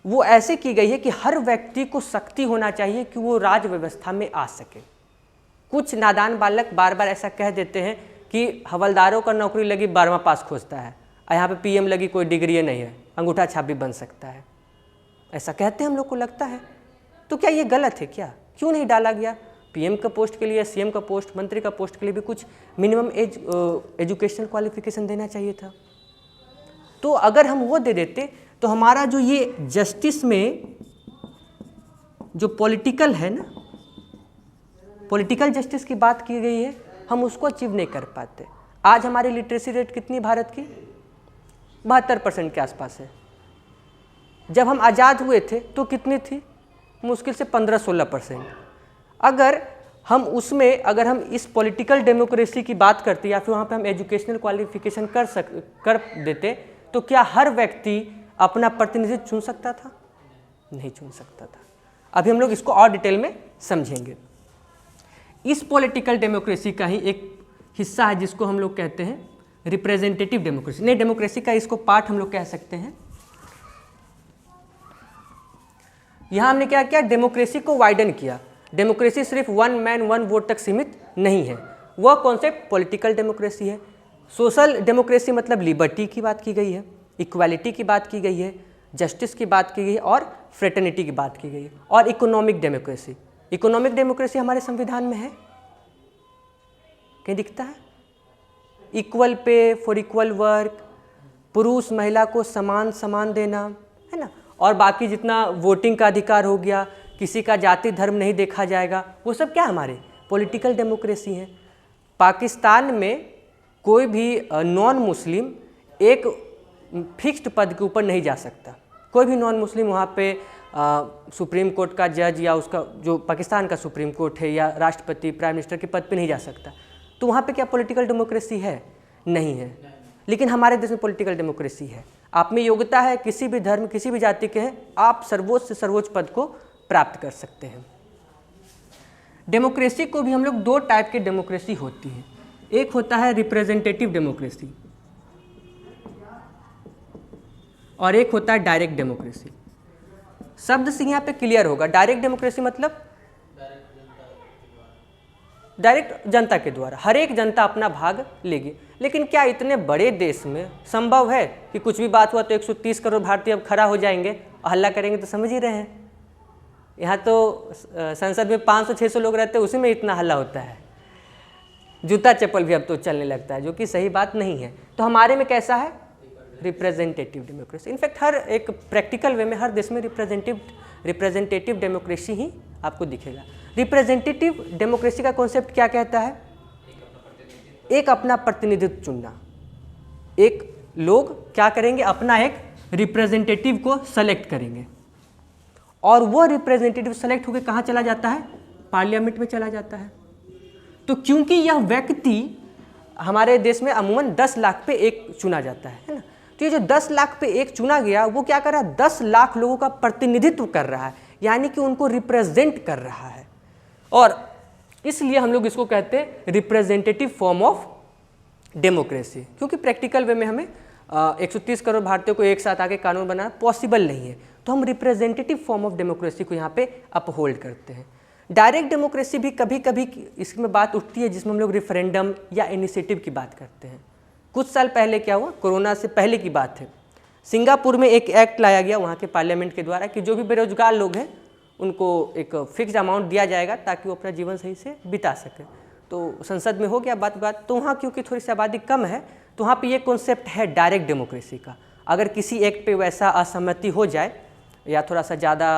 वो ऐसे की गई है कि हर व्यक्ति को शक्ति होना चाहिए कि वो राज व्यवस्था में आ सके। कुछ नादान बालक बार बार ऐसा कह देते हैं कि हवलदारों का नौकरी लगी 12वां पास खोजता है, और यहाँ पे PM लगी कोई डिग्री नहीं है, अंगूठा छाप भी बन सकता है। ऐसा कहते हैं हम लोग को लगता है। तो क्या ये गलत है क्या? क्यों नहीं डाला गया? पीएम का पोस्ट के लिए, सीएम का पोस्ट, मंत्री का पोस्ट के लिए भी कुछ मिनिमम एजुकेशनल क्वालिफिकेशन देना चाहिए था। तो अगर हम वो दे देते तो हमारा जो ये जस्टिस में जो पॉलिटिकल है ना, पॉलिटिकल जस्टिस की बात की गई है, हम उसको अचीव नहीं कर पाते। आज हमारी लिटरेसी रेट कितनी भारत की? 72% के आसपास है। जब हम आज़ाद हुए थे तो कितनी थी? मुश्किल से 15-16%। अगर हम इस पॉलिटिकल डेमोक्रेसी की बात करते या फिर वहाँ पे हम एजुकेशनल क्वालिफिकेशन कर देते तो क्या हर व्यक्ति अपना प्रतिनिधित्व चुन सकता था? नहीं चुन सकता था। अभी हम लोग इसको और डिटेल में समझेंगे। इस पॉलिटिकल डेमोक्रेसी का ही एक हिस्सा है जिसको हम लोग कहते हैं रिप्रेजेंटेटिव डेमोक्रेसी। नहीं, डेमोक्रेसी का इसको पार्ट हम लोग कह सकते हैं। यहाँ हमने क्या किया? डेमोक्रेसी को वाइडन किया। डेमोक्रेसी सिर्फ वन मैन वन वोट तक सीमित नहीं है। वह कॉन्सेप्ट पॉलिटिकल डेमोक्रेसी है। सोशल डेमोक्रेसी मतलब लिबर्टी की बात की गई है, इक्वालिटी की बात की गई है, जस्टिस की बात की गई है और फ्रेटर्निटी की बात की गई है। और इकोनॉमिक डेमोक्रेसी, इकोनॉमिक डेमोक्रेसी हमारे संविधान में है, कहीं दिखता है? Equal pay for equal work, पुरुष महिला को समान समान देना, है ना। और बाकी जितना वोटिंग का अधिकार हो गया, किसी का जाति धर्म नहीं देखा जाएगा, वो सब क्या हमारे पॉलिटिकल डेमोक्रेसी है। पाकिस्तान में कोई भी नॉन मुस्लिम एक फिक्स्ड पद के ऊपर नहीं जा सकता। कोई भी नॉन मुस्लिम वहाँ पे सुप्रीम कोर्ट का जज या उसका जो पाकिस्तान का सुप्रीम कोर्ट है या राष्ट्रपति प्राइम मिनिस्टर के पद पे नहीं जा सकता। तो वहाँ पे क्या पॉलिटिकल डेमोक्रेसी है? नहीं है। लेकिन हमारे देश में पॉलिटिकल डेमोक्रेसी है। आप में योग्यता है, किसी भी धर्म किसी भी जाति के हैं, आप सर्वोच्च से सर्वोच्च पद को प्राप्त कर सकते हैं। डेमोक्रेसी को भी हम लोग दो टाइप की डेमोक्रेसी होती है। एक होता है रिप्रेजेंटेटिव डेमोक्रेसी और एक होता है डायरेक्ट डेमोक्रेसी। शब्द से यहाँ पे क्लियर होगा। डायरेक्ट डेमोक्रेसी मतलब डायरेक्ट जनता के द्वारा, हर एक जनता अपना भाग लेगी। लेकिन क्या इतने बड़े देश में संभव है कि कुछ भी बात हुआ तो 130 करोड़ भारतीय अब खड़ा हो जाएंगे और हल्ला करेंगे? तो समझ ही रहे हैं, यहाँ तो संसद में 500-600 लोग रहते हैं, उसी में इतना हल्ला होता है। जूता चप्पल भी अब तो चलने लगता है, जो कि सही बात नहीं है। तो हमारे में कैसा है? Representative democracy. इनफैक्ट हर एक प्रैक्टिकल वे में हर देश में रिप्रेजेंटेटिव डेमोक्रेसी ही आपको दिखेगा। रिप्रेजेंटेटिव डेमोक्रेसी का कॉन्सेप्ट क्या कहता है? एक अपना प्रतिनिधित्व चुनना। एक लोग क्या करेंगे? अपना एक रिप्रेजेंटेटिव को सेलेक्ट करेंगे और वो रिप्रेजेंटेटिव सेलेक्ट होकर कहाँ चला जाता है? पार्लियामेंट में चला जाता है। तो क्योंकि यह व्यक्ति हमारे देश में अमूमन 10 लाख पे एक चुना जाता है ना, तो ये जो 10 लाख पे एक चुना गया वो क्या कर रहा है? 10 लाख लोगों का प्रतिनिधित्व कर रहा है, यानी कि उनको रिप्रेजेंट कर रहा है। और इसलिए हम लोग इसको कहते हैं रिप्रेजेंटेटिव फॉर्म ऑफ डेमोक्रेसी। क्योंकि प्रैक्टिकल वे में हमें 130 करोड़ भारतीयों को एक साथ आके कानून बनाना पॉसिबल नहीं है, तो हम रिप्रेजेंटेटिव फॉर्म ऑफ डेमोक्रेसी को यहाँ पे अपहोल्ड करते हैं। डायरेक्ट डेमोक्रेसी भी कभी कभी इसमें बात उठती है जिसमें हम लोग रेफरेंडम या इनिशिएटिव की बात करते हैं। कुछ साल पहले क्या हुआ, कोरोना से पहले की बात है, सिंगापुर में एक एक्ट लाया गया वहाँ के पार्लियामेंट के द्वारा कि जो भी बेरोजगार लोग हैं उनको एक फिक्स्ड अमाउंट दिया जाएगा ताकि वो अपना जीवन सही से बिता सकें। तो संसद में हो गया बात। तो वहाँ क्योंकि थोड़ी सी आबादी कम है तो वहाँ पे ये कॉन्सेप्ट है डायरेक्ट डेमोक्रेसी का। अगर किसी एक्ट पे वैसा असहमति हो जाए या थोड़ा सा ज़्यादा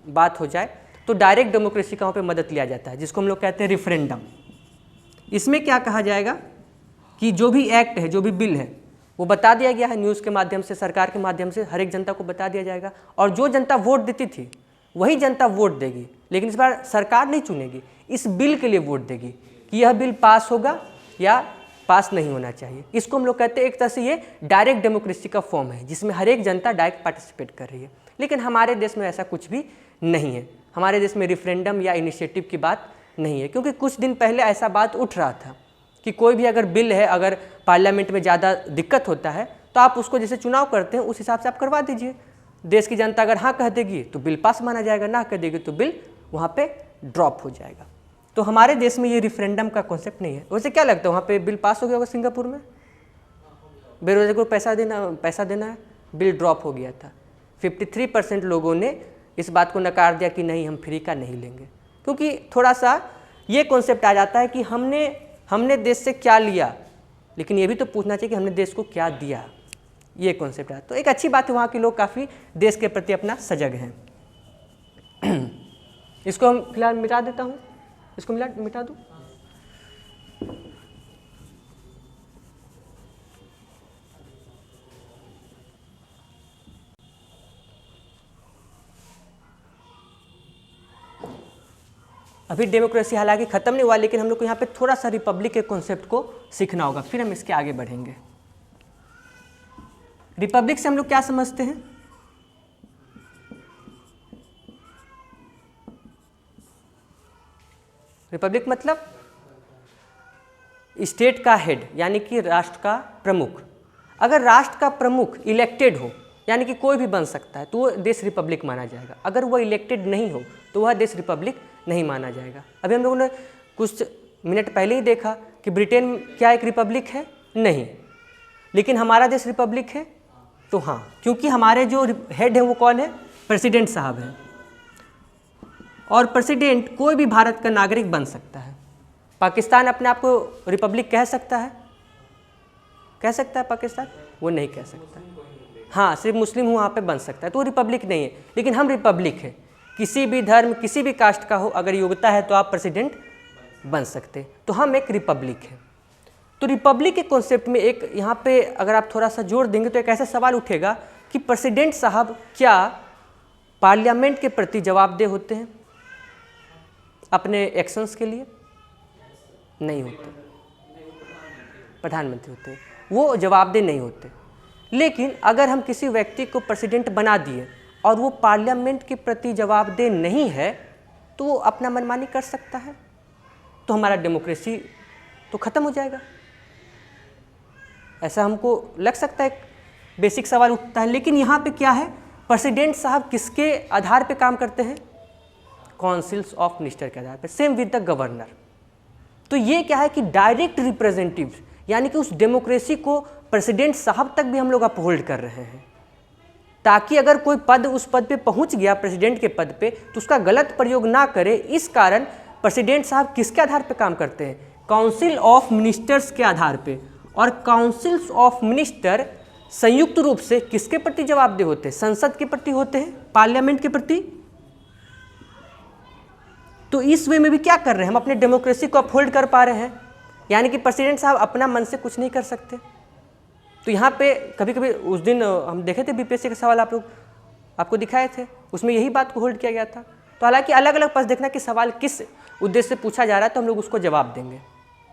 बात हो जाए तो डायरेक्ट डेमोक्रेसी का वहाँ पे मदद लिया जाता है, जिसको हम लोग कहते हैं रेफरेंडम। इसमें क्या कहा जाएगा कि जो भी एक्ट है, जो भी बिल है, वो बता दिया गया है न्यूज़ के माध्यम से, सरकार के माध्यम से हर एक जनता को बता दिया जाएगा। और जो जनता वोट देती थी वही जनता वोट देगी, लेकिन इस बार सरकार नहीं चुनेगी, इस बिल के लिए वोट देगी कि यह बिल पास होगा या पास नहीं होना चाहिए। इसको हम लोग कहते हैं एक तरह से ये डायरेक्ट डेमोक्रेसी का फॉर्म है जिसमें हर एक जनता डायरेक्ट पार्टिसिपेट कर रही है। लेकिन हमारे देश में ऐसा कुछ भी नहीं है। हमारे देश में रेफरेंडम या इनिशिएटिव की बात नहीं है, क्योंकि कुछ दिन पहले ऐसा बात उठ रहा था कि कोई भी अगर बिल है, अगर पार्लियामेंट में ज़्यादा दिक्कत होता है तो आप उसको जैसे चुनाव करते हैं उस हिसाब से आप करवा दीजिए। देश की जनता अगर हाँ कह देगी तो बिल पास माना जाएगा, ना कह देगी तो बिल वहाँ पे ड्रॉप हो जाएगा। तो हमारे देश में ये रेफरेंडम का कॉन्सेप्ट नहीं है। वैसे क्या लगता है वहाँ पे बिल पास हो गया होगा? सिंगापुर में बेरोजगार को पैसा देना है, बिल ड्रॉप हो गया था। 53% लोगों ने इस बात को नकार दिया कि नहीं, हम फ्री का नहीं लेंगे। क्योंकि थोड़ा सा ये कॉन्सेप्ट आ जाता है कि हमने देश से क्या लिया, लेकिन ये भी तो पूछना चाहिए कि हमने देश को क्या दिया। ये कॉन्सेप्ट है, तो एक अच्छी बात है, वहाँ के लोग काफ़ी देश के प्रति अपना सजग हैं। इसको हम फिलहाल मिटा देता हूँ, इसको मिटा दूँ। अभी डेमोक्रेसी हालांकि ख़त्म नहीं हुआ, लेकिन हम लोग को यहाँ पे थोड़ा सा रिपब्लिक के कॉन्सेप्ट को सीखना होगा, फिर हम इसके आगे बढ़ेंगे। रिपब्लिक से हम लोग क्या समझते हैं? रिपब्लिक मतलब स्टेट का हेड, यानी कि राष्ट्र का प्रमुख। अगर राष्ट्र का प्रमुख इलेक्टेड हो, यानी कि कोई भी बन सकता है, तो वो देश रिपब्लिक माना जाएगा। अगर वह इलेक्टेड नहीं हो तो वह देश रिपब्लिक नहीं माना जाएगा। अभी हम लोगों ने कुछ मिनट पहले ही देखा कि ब्रिटेन क्या एक रिपब्लिक है? नहीं। लेकिन हमारा देश रिपब्लिक है? तो हाँ, क्योंकि हमारे जो हेड है वो कौन है? प्रेसिडेंट साहब हैं। और प्रेसिडेंट कोई भी भारत का नागरिक बन सकता है। पाकिस्तान अपने आप को रिपब्लिक कह सकता है? कह सकता है पाकिस्तान? वो नहीं कह सकता। हाँ, सिर्फ मुस्लिम वहाँ पे बन सकता है, तो वो रिपब्लिक नहीं है। लेकिन हम रिपब्लिक है, किसी भी धर्म, किसी भी कास्ट का हो, अगर योग्यता है तो आप प्रेसिडेंट बन सकते, तो हम एक रिपब्लिक है। तो रिपब्लिक के कॉन्सेप्ट में एक यहाँ पे अगर आप थोड़ा सा जोर देंगे तो एक ऐसा सवाल उठेगा कि प्रेसिडेंट साहब क्या पार्लियामेंट के प्रति जवाबदेह होते हैं अपने एक्शंस के लिए? नहीं होते। प्रधानमंत्री होते हैं, वो जवाबदेह नहीं होते। लेकिन अगर हम किसी व्यक्ति को प्रेसिडेंट बना दिए और वो पार्लियामेंट के प्रति जवाबदेह नहीं है, तो वो अपना मनमानी कर सकता है, तो हमारा डेमोक्रेसी तो ख़त्म हो जाएगा। ऐसा हमको लग सकता है, बेसिक सवाल उठता है। लेकिन यहाँ पे क्या है? प्रेसिडेंट साहब किसके आधार पे काम करते हैं? काउंसिल्स ऑफ मिनिस्टर के आधार पे, सेम विद द गवर्नर। तो ये क्या है कि डायरेक्ट रिप्रेजेंटेटिव, यानी कि उस डेमोक्रेसी को प्रेसिडेंट साहब तक भी हम लोग अपहोल्ड कर रहे हैं, ताकि अगर कोई पद उस पद पे पहुंच गया, प्रेसिडेंट के पद पे, तो उसका गलत प्रयोग ना करे। इस कारण प्रेसिडेंट साहब किसके आधार पे काम करते हैं? काउंसिल ऑफ मिनिस्टर्स के आधार पे। और काउंसिल्स ऑफ मिनिस्टर संयुक्त रूप से किसके प्रति जवाबदेह होते हैं? संसद के प्रति होते हैं, पार्लियामेंट के प्रति। तो इस वे में भी क्या कर रहे हैं? हम अपने डेमोक्रेसी को अपहोल्ड कर पा रहे हैं, यानी कि प्रेसिडेंट साहब अपना मन से कुछ नहीं कर सकते। तो यहाँ पे कभी कभी उस दिन हम देखे थे बीपीएससी के सवाल, आप लोग आपको दिखाए थे, उसमें यही बात को होल्ड किया गया था। तो हालांकि अलग अलग पक्ष देखना कि सवाल किस उद्देश्य से पूछा जा रहा है, तो हम लोग उसको जवाब देंगे,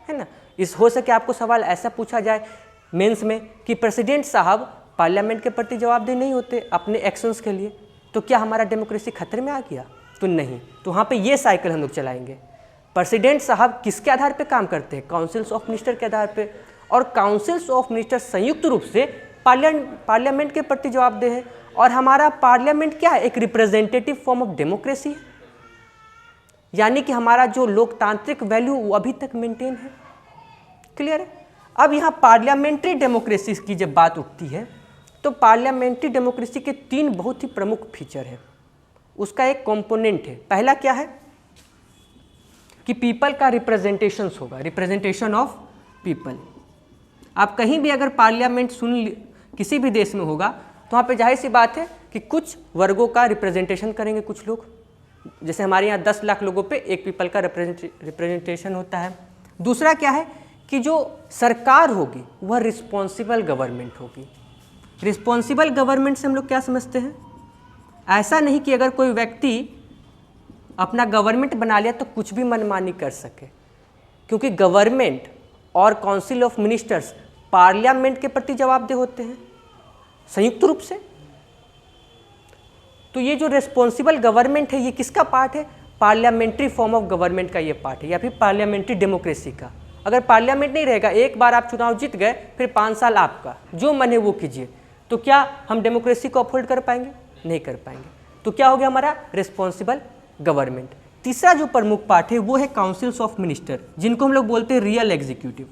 है ना। इस हो सके आपको सवाल ऐसा पूछा जाए मेंस में कि प्रेसिडेंट साहब पार्लियामेंट के प्रति जवाबदेह नहीं होते अपने एक्शंस के लिए, तो क्या हमारा डेमोक्रेसी खतरे में आ गया? तो नहीं। तो वहाँ पे ये साइकिल हम लोग चलाएंगे। प्रेसिडेंट साहब किसके आधार पे काम करते हैं? काउंसिल्स ऑफ मिनिस्टर के आधार पे। और काउंसिल्स ऑफ मिनिस्टर संयुक्त रूप से पार्लियामेंट के प्रति जवाबदेह है। और हमारा पार्लियामेंट क्या है? एक रिप्रेजेंटेटिव फॉर्म ऑफ डेमोक्रेसी है, यानी कि हमारा जो लोकतांत्रिक वैल्यू वो अभी तक मेंटेन है। क्लियर है? अब यहाँ पार्लियामेंट्री डेमोक्रेसी की जब बात उठती है, तो पार्लियामेंट्री डेमोक्रेसी के 3 बहुत ही प्रमुख फीचर है। उसका एक कंपोनेंट है, पहला क्या है कि पीपल का रिप्रेजेंटेशंस होगा, रिप्रेजेंटेशन ऑफ पीपल। आप कहीं भी अगर पार्लियामेंट किसी भी देश में होगा, तो वहाँ पे जाहिर सी बात है कि कुछ वर्गों का रिप्रेजेंटेशन करेंगे कुछ लोग। जैसे हमारे यहाँ 10 लाख लोगों पे एक पीपल का रिप्रेजेंटेशन होता है। दूसरा क्या है कि जो सरकार होगी वह रिस्पॉन्सिबल गवर्नमेंट होगी। रिस्पॉन्सिबल गवर्नमेंट से हम लोग क्या समझते हैं? ऐसा नहीं कि अगर कोई व्यक्ति अपना गवर्नमेंट बना लिया तो कुछ भी मनमानी कर सके, क्योंकि गवर्नमेंट और काउंसिल ऑफ मिनिस्टर्स पार्लियामेंट के प्रति जवाबदेह होते हैं संयुक्त रूप से। तो ये जो रिस्पॉन्सिबल गवर्नमेंट है, ये किसका पार्ट है? पार्लियामेंट्री फॉर्म ऑफ गवर्नमेंट का ये पार्ट है, या फिर पार्लियामेंट्री डेमोक्रेसी का। अगर पार्लियामेंट नहीं रहेगा, एक बार आप चुनाव जीत गए, फिर 5 साल आपका जो मन है वो कीजिए, तो क्या हम डेमोक्रेसी को अपहोल्ड कर पाएंगे? नहीं कर पाएंगे। तो क्या हो गया हमारा? Responsible government. तीसरा जो प्रमुख पार्ट है वो है काउंसिल्स ऑफ मिनिस्टर, जिनको हम लोग बोलते हैं रियल एग्जीक्यूटिव।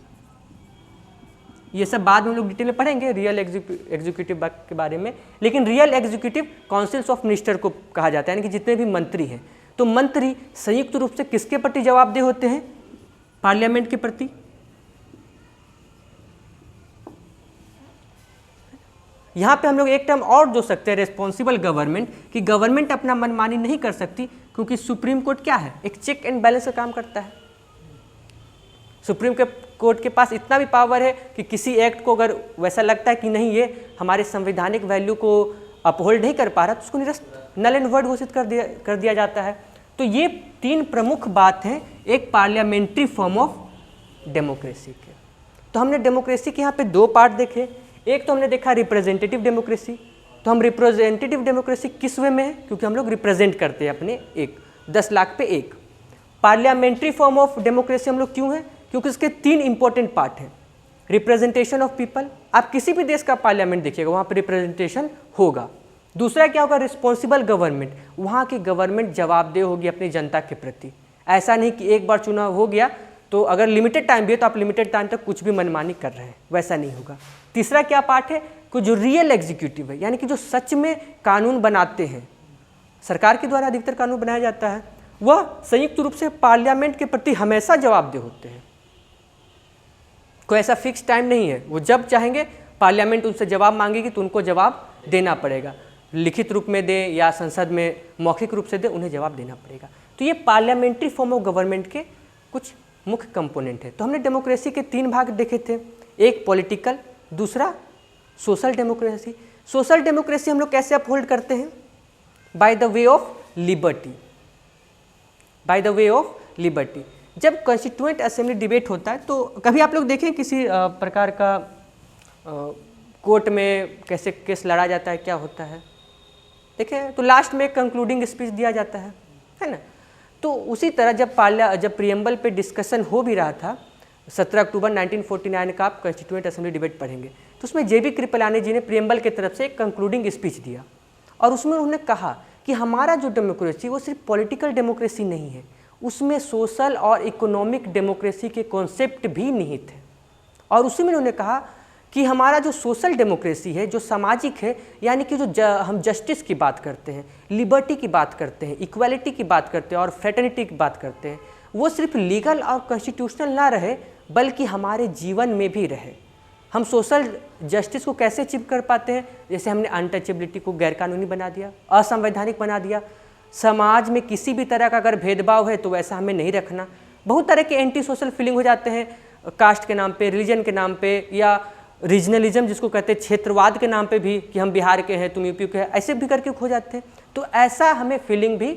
ये सब बाद में हम लोग डिटेल में पढ़ेंगे रियल एग्जीक्यूटिव के बारे में। लेकिन real executive councils of minister को कहा जाता है, यानी कि जितने भी मंत्री हैं। तो मंत्री संयुक्त रूप से किसके प्रति जवाबदेह होते हैं? पार्लियामेंट के प्रति। यहाँ पे हम लोग एक टर्म और जोड़ सकते हैं, रेस्पॉन्सिबल गवर्नमेंट, कि गवर्नमेंट अपना मनमानी नहीं कर सकती, क्योंकि सुप्रीम कोर्ट क्या है? एक चेक एंड बैलेंस का काम करता है। सुप्रीम कोर्ट के पास इतना भी पावर है कि किसी एक्ट को अगर वैसा लगता है कि नहीं ये हमारे संवैधानिक वैल्यू को अपहोल्ड नहीं कर पा रहा, तो उसको निरस्त नल एंड वॉइड घोषित कर दिया जाता है। तो ये तीन प्रमुख बात हैं एक पार्लियामेंट्री फॉर्म ऑफ डेमोक्रेसी के। तो हमने डेमोक्रेसी के यहाँ पे दो पार्ट देखे। एक तो हमने देखा रिप्रेजेंटेटिव डेमोक्रेसी। तो हम रिप्रेजेंटेटिव डेमोक्रेसी किस वे में है? क्योंकि हम लोग रिप्रेजेंट करते हैं अपने 10 लाख पे एक। पार्लियामेंट्री फॉर्म ऑफ डेमोक्रेसी हम लोग क्यों है? क्योंकि इसके तीन इंपॉर्टेंट पार्ट हैं। रिप्रेजेंटेशन ऑफ पीपल, आप किसी भी देश का पार्लियामेंट देखिएगा वहाँ पर रिप्रेजेंटेशन होगा। दूसरा क्या होगा? रिस्पॉन्सिबल गवर्नमेंट, वहाँ की गवर्नमेंट जवाबदेह होगी अपनी जनता के प्रति। ऐसा नहीं कि एक बार चुनाव हो गया तो अगर लिमिटेड टाइम भी है तो आप लिमिटेड टाइम तक कुछ भी मनमानी कर रहे हैं, वैसा नहीं होगा। तीसरा क्या पार्ट है? कि जो रियल एग्जीक्यूटिव है, यानी कि जो सच में कानून बनाते हैं, सरकार के द्वारा अधिकतर कानून बनाया जाता है, वह संयुक्त रूप से पार्लियामेंट के प्रति हमेशा जवाबदेह होते हैं। कोई ऐसा फिक्स टाइम नहीं है, वो जब चाहेंगे पार्लियामेंट उनसे जवाब मांगेगी तो उनको जवाब देना पड़ेगा। लिखित रूप में दे या संसद में मौखिक रूप से दे, उन्हें जवाब देना पड़ेगा। तो ये पार्लियामेंट्री फॉर्म ऑफ गवर्नमेंट के कुछ मुख्य कंपोनेंट है। तो हमने डेमोक्रेसी के तीन भाग देखे थे, एक पॉलिटिकल, दूसरा सोशल डेमोक्रेसी। सोशल डेमोक्रेसी हम लोग कैसे अपहोल्ड करते हैं? By the way of liberty. By the way of liberty. जब कॉन्स्टिट्यूएंट असेंबली डिबेट होता है तो कभी आप लोग देखें किसी प्रकार का कोर्ट में कैसे केस लड़ा जाता है, क्या होता है? देखें तो लास्ट में कंक्लूडिंग स्पीच दिया जाता है ना। तो उसी तरह जब प्रियम्बल पे डिस्कशन हो भी रहा था, 17 अक्टूबर 1949 का आप कॉन्स्टिट्यूएंट असेंबली डिबेट पढ़ेंगे, तो उसमें JB कृपलानी जी ने प्रियम्बल की तरफ से एक कंक्लूडिंग स्पीच दिया और उसमें उन्होंने कहा कि हमारा जो डेमोक्रेसी वो सिर्फ पॉलिटिकल डेमोक्रेसी नहीं है, उसमें सोशल और इकोनॉमिक डेमोक्रेसी के कॉन्सेप्ट भी निहित है। और उसी में उन्होंने कहा कि हमारा जो सोशल डेमोक्रेसी है, जो सामाजिक है, यानी कि हम जस्टिस की बात करते हैं, लिबर्टी की बात करते हैं, इक्वालिटी की बात करते हैं और फ्रेटर्निटी की बात करते हैं, वो सिर्फ लीगल और कॉन्स्टिट्यूशनल ना रहे बल्कि हमारे जीवन में भी रहे। हम सोशल जस्टिस को कैसे अचीव कर पाते हैं? जैसे हमने अनटचेबिलिटी को गैरकानूनी बना दिया, असंवैधानिक बना दिया। समाज में किसी भी तरह का अगर भेदभाव है तो वैसा हमें नहीं रखना। बहुत तरह के एंटी सोशल फीलिंग हो जाते हैं, कास्ट के नाम पे, रिलीजन के नाम पे, या रीजनलिज्म जिसको कहते हैं क्षेत्रवाद के नाम पे भी, कि हम बिहार के हैं, तुम यूपी के हैं, ऐसे भी करके खो जाते हैं। तो ऐसा हमें फीलिंग भी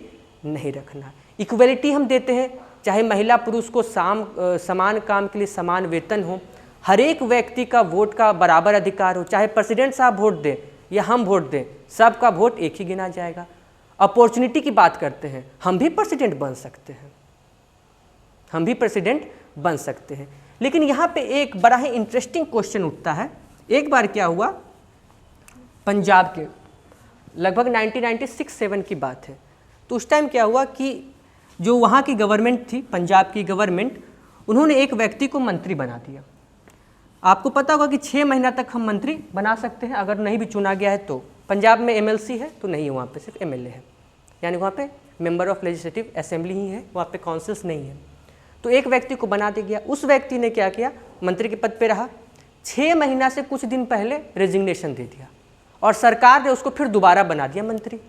नहीं रखना। इक्वलिटी हम देते हैं, चाहे महिला पुरुष को समान काम के लिए समान वेतन हो, हर एक व्यक्ति का वोट का बराबर अधिकार हो, चाहे प्रेसिडेंट साहब वोट दें या हम वोट दें, सबका वोट एक ही गिना जाएगा। अपॉर्चुनिटी की बात करते हैं, हम भी प्रेसिडेंट बन सकते हैं, हम भी प्रेसिडेंट बन सकते हैं। लेकिन यहाँ पे एक बड़ा ही इंटरेस्टिंग क्वेश्चन उठता है। एक बार क्या हुआ, पंजाब के लगभग 1996-7 की बात है। तो उस टाइम क्या हुआ कि जो वहाँ की गवर्नमेंट थी, पंजाब की गवर्नमेंट, उन्होंने एक व्यक्ति को मंत्री बना दिया। आपको पता होगा कि 6 महीना तक हम मंत्री बना सकते हैं, अगर नहीं भी चुना गया है तो। पंजाब में MLC है तो नहीं है, वहाँ पे सिर्फ MLA है, यानी वहाँ पे मेंबर ऑफ लेजिस्लेटिव असेंबली ही है, वहाँ पे काउंसिल्स नहीं है। तो एक व्यक्ति को बना दिया गया। उस व्यक्ति ने क्या किया, मंत्री के पद पे रहा, 6 महीना से कुछ दिन पहले रेजिग्नेशन दे दिया और सरकार ने उसको फिर दोबारा बना दिया मंत्री।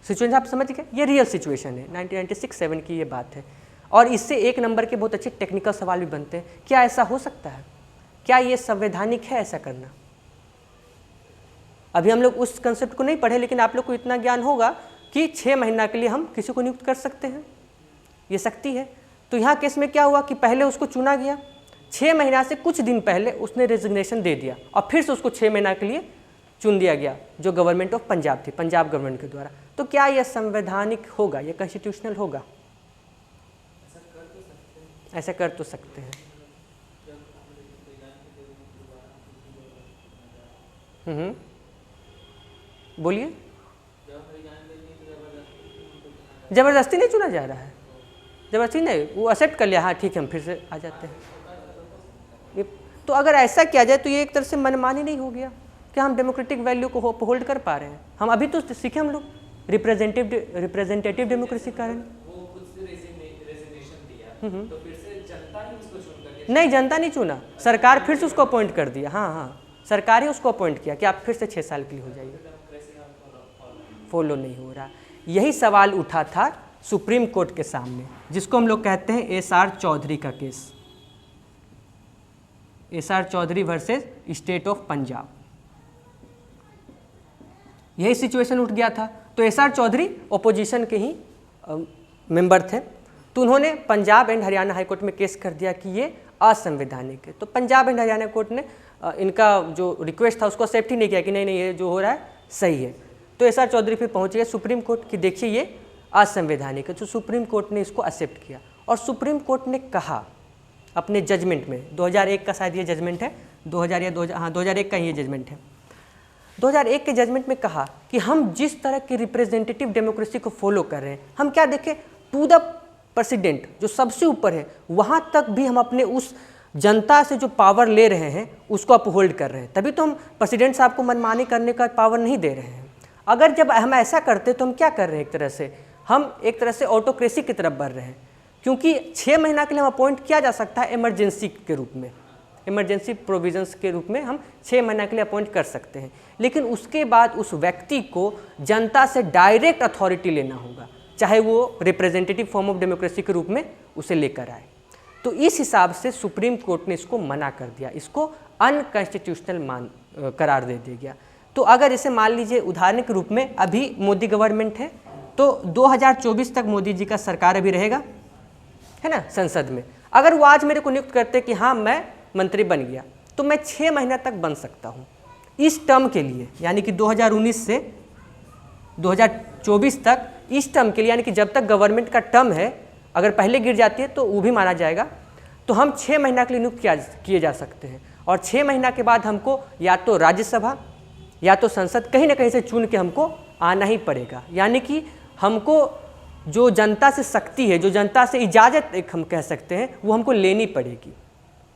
सिचुएशन आप समझ गए, ये रियल सिचुएशन है, 1996-7 की ये बात है। और इससे एक नंबर के बहुत अच्छे टेक्निकल सवाल भी बनते हैं। क्या ऐसा हो सकता है? क्या ये संवैधानिक है ऐसा करना? अभी हम लोग उस कंसेप्ट को नहीं पढ़े, लेकिन आप लोग को इतना ज्ञान होगा कि 6 महीना के लिए हम किसी को नियुक्त कर सकते हैं, ये शक्ति है। तो यहाँ केस में क्या हुआ कि पहले उसको चुना गया, 6 महीना से कुछ दिन पहले उसने रेजिग्नेशन दे दिया और फिर से उसको 6 महीना के लिए चुन दिया गया, जो गवर्नमेंट ऑफ पंजाब थी, पंजाब गवर्नमेंट के द्वारा। तो क्या यह संवैधानिक होगा, यह कॉन्स्टिट्यूशनल होगा? ऐसा कर तो सकते हैं। बोलिए। जबरदस्ती नहीं चुना जा रहा है, जबरदस्ती नहीं, वो एक्सेप्ट कर लिया, हाँ ठीक है हम फिर से आ जाते हैं। तो अगर ऐसा किया जाए तो ये एक तरह से मनमानी नहीं हो गया कि हम डेमोक्रेटिक वैल्यू को होल्ड कर पा रहे हैं। हम अभी तो सीखे हम लोग रिप्रेजेंटेटिव डेमोक्रेसी का नहीं, जनता नहीं चुना, सरकार फिर से उसको अपॉइंट कर दिया। हाँ हाँ, सरकार ही उसको अपॉइंट किया कि आप फिर से 6 साल के लिए हो जाइए। फॉलो नहीं हो रहा। यही सवाल उठा था सुप्रीम कोर्ट के सामने, जिसको हम लोग कहते हैं एसआर चौधरी का केस, SR Chaudhary versus state of Punjab. यही सिचुएशन उठ गया था। तो एसआर चौधरी ओपोजिशन के ही मेंबर थे, तो उन्होंने Punjab and Haryana high court में केस कर दिया कि ये असंवैधानिक है। तो पंजाब एंड हरियाणा कोर्ट ने इनका जो रिक्वेस्ट था उसको एक्सेप्ट ही नहीं किया कि नहीं ये जो हो रहा है सही है। तो एसआर चौधरी फिर पहुंच गए सुप्रीम कोर्ट कि देखिए ये असंवैधानिक है। तो सुप्रीम कोर्ट ने इसको एक्सेप्ट किया और सुप्रीम कोर्ट ने कहा अपने जजमेंट में, 2001 का शायद ये जजमेंट है, 2001 का ये जजमेंट है। 2001 के जजमेंट में कहा कि हम जिस तरह की रिप्रेजेंटेटिव डेमोक्रेसी को फॉलो कर रहे हैं, हम क्या देखें, टू द प्रेसिडेंट जो सबसे ऊपर है वहाँ तक भी हम अपने उस जनता से जो पावर ले रहे हैं उसको अपहोल्ड कर रहे हैं। तभी तो हम प्रेसिडेंट साहब को मनमानी करने का पावर नहीं दे रहे हैं। अगर जब हम ऐसा करते तो हम क्या कर रहे हैं, एक तरह से ऑटोक्रेसी की तरफ बढ़ रहे हैं, क्योंकि 6 महीना के लिए हम अपॉइंट किया जा सकता है इमरजेंसी के रूप में, इमरजेंसी प्रोविजंस के रूप में हम 6 महीना के लिए अपॉइंट कर सकते हैं, लेकिन उसके बाद उस व्यक्ति को जनता से डायरेक्ट अथॉरिटी लेना होगा, चाहे वो रिप्रेजेंटेटिव फॉर्म ऑफ डेमोक्रेसी के रूप में उसे लेकर आए। तो इस हिसाब से सुप्रीम कोर्ट ने इसको मना कर दिया, इसको अनकॉन्स्टिट्यूशनल करार दे दिया गया। तो अगर जैसे मान लीजिए उदाहरण के रूप में अभी मोदी गवर्नमेंट है, तो 2024 तक मोदी जी का सरकार अभी रहेगा, है ना, संसद में। अगर वो आज मेरे को नियुक्त करते कि हाँ मैं मंत्री बन गया, तो मैं 6 महीना तक बन सकता हूँ इस टर्म के लिए, यानी कि 2019 से 2024 तक इस टर्म के लिए, यानी कि जब तक गवर्नमेंट का टर्म है, अगर पहले गिर जाती है तो वो भी माना जाएगा। तो हम 6 महीना के लिए नियुक्त किए जा सकते हैं और 6 महीना के बाद हमको या तो राज्यसभा या तो संसद कहीं ना कहीं से चुन के हमको आना ही पड़ेगा। यानी कि हमको जो जनता से शक्ति है, जो जनता से इजाज़त एक हम कह सकते हैं, वो हमको लेनी पड़ेगी,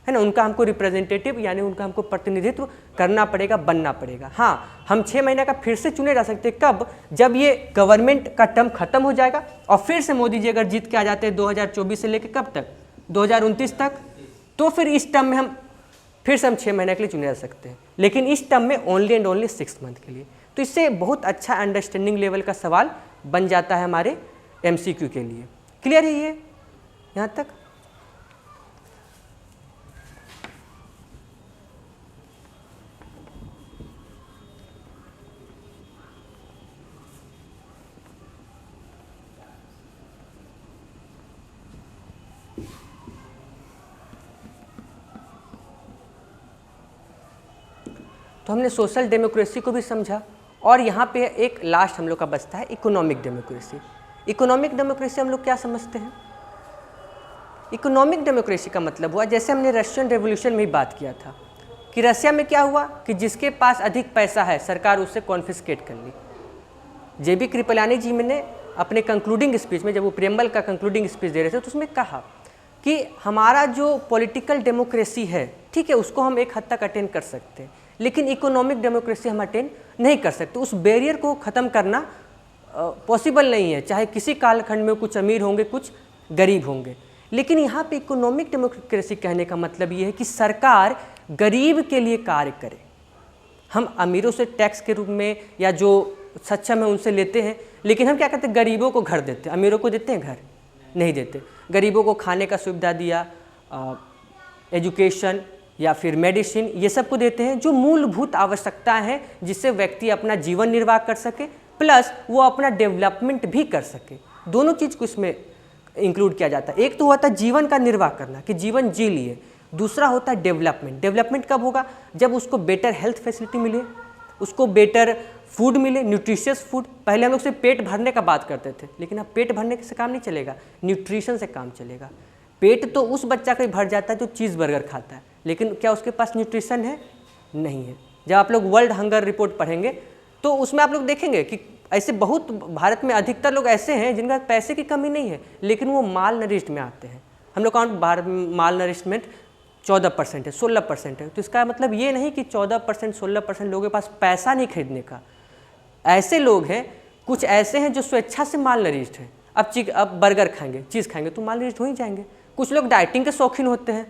है ना, उनका हमको रिप्रेजेंटेटिव यानी उनका हमको प्रतिनिधित्व करना पड़ेगा, बनना पड़ेगा। हाँ, हम 6 महीने का फिर से चुने जा सकते हैं, कब, जब ये गवर्नमेंट का टर्म खत्म हो जाएगा और फिर से मोदी जी अगर जीत के आ जाते हैं 2024 से लेकर कब तक, 2029 तक, तो फिर इस टर्म में हम फिर से 6 महीने के लिए चुने जा सकते हैं, लेकिन इस टर्म में ओनली एंड ओनली 6 मंथ के लिए। तो इससे बहुत अच्छा अंडरस्टैंडिंग लेवल का सवाल बन जाता है हमारे MCQ के लिए। क्लियर है ये यहाँ तक? तो हमने सोशल डेमोक्रेसी को भी समझा और यहाँ पे एक लास्ट हम लोग का बचता है इकोनॉमिक डेमोक्रेसी। इकोनॉमिक डेमोक्रेसी हम लोग क्या समझते हैं? इकोनॉमिक डेमोक्रेसी का मतलब हुआ, जैसे हमने रशियन रेवोल्यूशन में ही बात किया था कि रशिया में क्या हुआ कि जिसके पास अधिक पैसा है सरकार उससे कॉन्फिस्केट कर ली। JB कृपलानी जी ने अपने कंक्लूडिंग स्पीच में, जब वो प्रेमबल का कंक्लूडिंग स्पीच दे रहे थे, तो उसमें कहा कि हमारा जो पॉलिटिकल डेमोक्रेसी है, ठीक है, उसको हम एक हद तक अटेंड कर सकते हैं, लेकिन इकोनॉमिक डेमोक्रेसी हम अटेंड नहीं कर सकते। उस बैरियर को ख़त्म करना पॉसिबल नहीं है, चाहे किसी कालखंड में कुछ अमीर होंगे कुछ गरीब होंगे। लेकिन यहाँ पे इकोनॉमिक डेमोक्रेसी कहने का मतलब ये है कि सरकार गरीब के लिए कार्य करे। हम अमीरों से टैक्स के रूप में या जो सक्षम है उनसे लेते हैं, लेकिन हम क्या करते हैं, गरीबों को घर देते हैं। अमीरों को देते हैं घर? नहीं देते। गरीबों को खाने का सुविधा दिया, एजुकेशन या फिर मेडिसिन, ये सब को देते हैं, जो मूलभूत आवश्यकता है जिससे व्यक्ति अपना जीवन निर्वाह कर सके, प्लस वो अपना डेवलपमेंट भी कर सके। दोनों चीज़ को इसमें इंक्लूड किया जाता है। एक तो होता है जीवन का निर्वाह करना कि जीवन जी लिए, दूसरा होता है डेवलपमेंट। डेवलपमेंट कब होगा? जब उसको बेटर हेल्थ फैसिलिटी मिले, उसको बेटर फूड मिले, न्यूट्रिशियस फूड। पहले हम लोग सिर्फ पेट भरने का बात करते थे, लेकिन अब पेट भरने से काम नहीं चलेगा, न्यूट्रिशन से काम चलेगा। पेट तो उस बच्चा का ही भर जाता है जो चीज़ बर्गर खाता है, लेकिन क्या उसके पास न्यूट्रिशन है? नहीं है। जब आप लोग वर्ल्ड हंगर रिपोर्ट पढ़ेंगे तो उसमें आप लोग देखेंगे कि ऐसे बहुत भारत में अधिकतर लोग ऐसे हैं जिनका पैसे की कमी नहीं है, लेकिन वो माल नरिश्ड में आते हैं। हम लोग कौन माल नरिशमेंट 14% है, 16% है। तो इसका मतलब ये नहीं कि 14% 16% लोगों के पास पैसा नहीं खरीदने का। ऐसे लोग हैं, कुछ ऐसे हैं जो स्वेच्छा से माल नरिश्ड हैं। अब बर्गर खाएंगे, चीज़ खाएंगे तो माल नरिश्ड हो ही जाएंगे। कुछ लोग डाइटिंग के शौकीन होते हैं,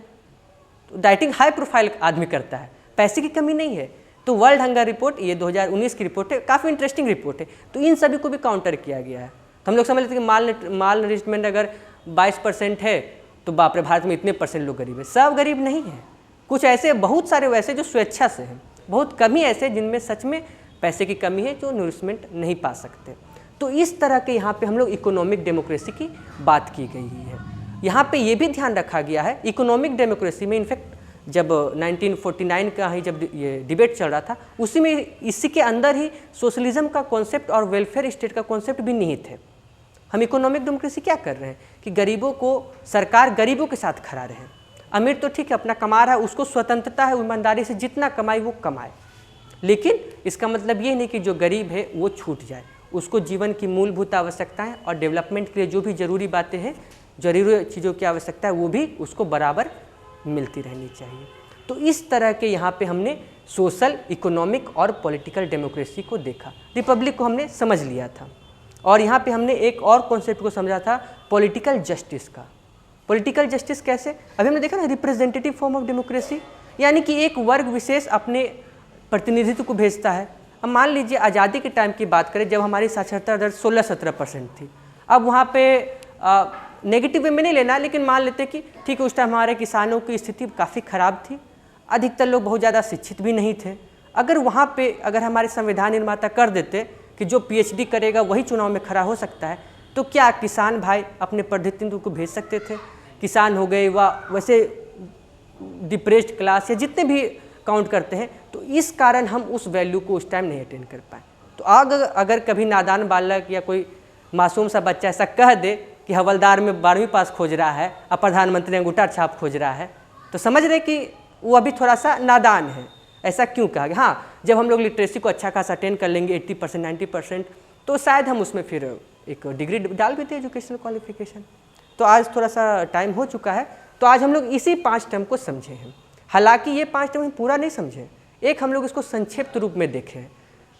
तो डाइटिंग हाई प्रोफाइल आदमी करता है, पैसे की कमी नहीं है। तो वर्ल्ड हंगर रिपोर्ट, ये 2019 की रिपोर्ट है, काफ़ी इंटरेस्टिंग रिपोर्ट है। तो इन सभी को भी काउंटर किया गया है। तो हम लोग समझ लेते हैं कि माल नरिशमेंट अगर 22% है तो बाप रे भारत में इतने % लोग गरीब है। सब गरीब नहीं है, कुछ ऐसे, बहुत सारे वैसे जो स्वेच्छा से हैं, बहुत कम ही ऐसे जिनमें सच में पैसे की कमी है, जो नरिशमेंट नहीं पा सकते। तो इस तरह के यहाँ पे हम लोग इकोनॉमिक डेमोक्रेसी की बात की गई है। यहाँ पे ये भी ध्यान रखा गया है इकोनॉमिक डेमोक्रेसी में, इनफैक्ट जब 1949 का ही जब ये डिबेट चल रहा था, उसी में इसी के अंदर ही सोशलिज्म का कॉन्सेप्ट और वेलफेयर स्टेट का कॉन्सेप्ट भी निहित है। हम इकोनॉमिक डेमोक्रेसी क्या कर रहे हैं कि गरीबों को, सरकार गरीबों के साथ खड़ा रहे। अमीर तो ठीक है अपना कमा रहा है, उसको स्वतंत्रता है, ईमानदारी से जितना कमाए वो कमाए, लेकिन इसका मतलब ये नहीं कि जो गरीब है वो छूट जाए। उसको जीवन की मूलभूत आवश्यकताएं और डेवलपमेंट के लिए जो भी ज़रूरी बातें हैं, जरूरी चीज़ों की आवश्यकता है, वो भी उसको बराबर मिलती रहनी चाहिए। तो इस तरह के यहाँ पे हमने सोशल, इकोनॉमिक और पॉलिटिकल डेमोक्रेसी को देखा। रिपब्लिक को हमने समझ लिया था, और यहाँ पे हमने एक और कॉन्सेप्ट को समझा था, पॉलिटिकल जस्टिस का। पॉलिटिकल जस्टिस कैसे? अभी हमने देखा ना, रिप्रेजेंटेटिव फॉर्म ऑफ डेमोक्रेसी, यानी कि एक वर्ग विशेष अपने प्रतिनिधित्व को भेजता है। अब मान लीजिए आज़ादी के टाइम की बात करें, जब हमारी साक्षरता दर 16-17% थी। अब वहाँ पे नेगेटिव वे में नहीं लेना, लेकिन मान लेते कि ठीक है, उस टाइम हमारे किसानों की स्थिति काफ़ी ख़राब थी, अधिकतर लोग बहुत ज़्यादा शिक्षित भी नहीं थे। अगर वहाँ पे अगर हमारे संविधान निर्माता कर देते कि जो PhD करेगा वही चुनाव में खड़ा हो सकता है, तो क्या किसान भाई अपने प्रतिनिधित्व को भेज सकते थे? किसान हो गए व वैसे डिप्रेस्ड क्लास या जितने भी काउंट करते हैं, तो इस कारण हम उस वैल्यू को उस टाइम नहीं अटेंड कर पाए। तो अगर कभी नादान बालक या कोई मासूम सा बच्चा ऐसा कह दे कि हवलदार में 12वीं पास खोज रहा है और प्रधानमंत्री अंगूठा छाप खोज रहा है, तो समझ रहे कि वो अभी थोड़ा सा नादान है। ऐसा क्यों कहा गया? हाँ, जब हम लोग लिटरेसी को अच्छा खासा अटेंड कर लेंगे 80% 90%, तो शायद हम उसमें फिर एक डिग्री डाल भी थे, एजुकेशनल क्वालिफिकेशन। तो आज थोड़ा सा टाइम हो चुका है, तो आज हम लोग इसी 5 टर्म को समझे हैं। हालांकि ये 5 टर्म हम पूरा नहीं समझे, एक हम लोग इसको संक्षिप्त रूप में देखे हैं।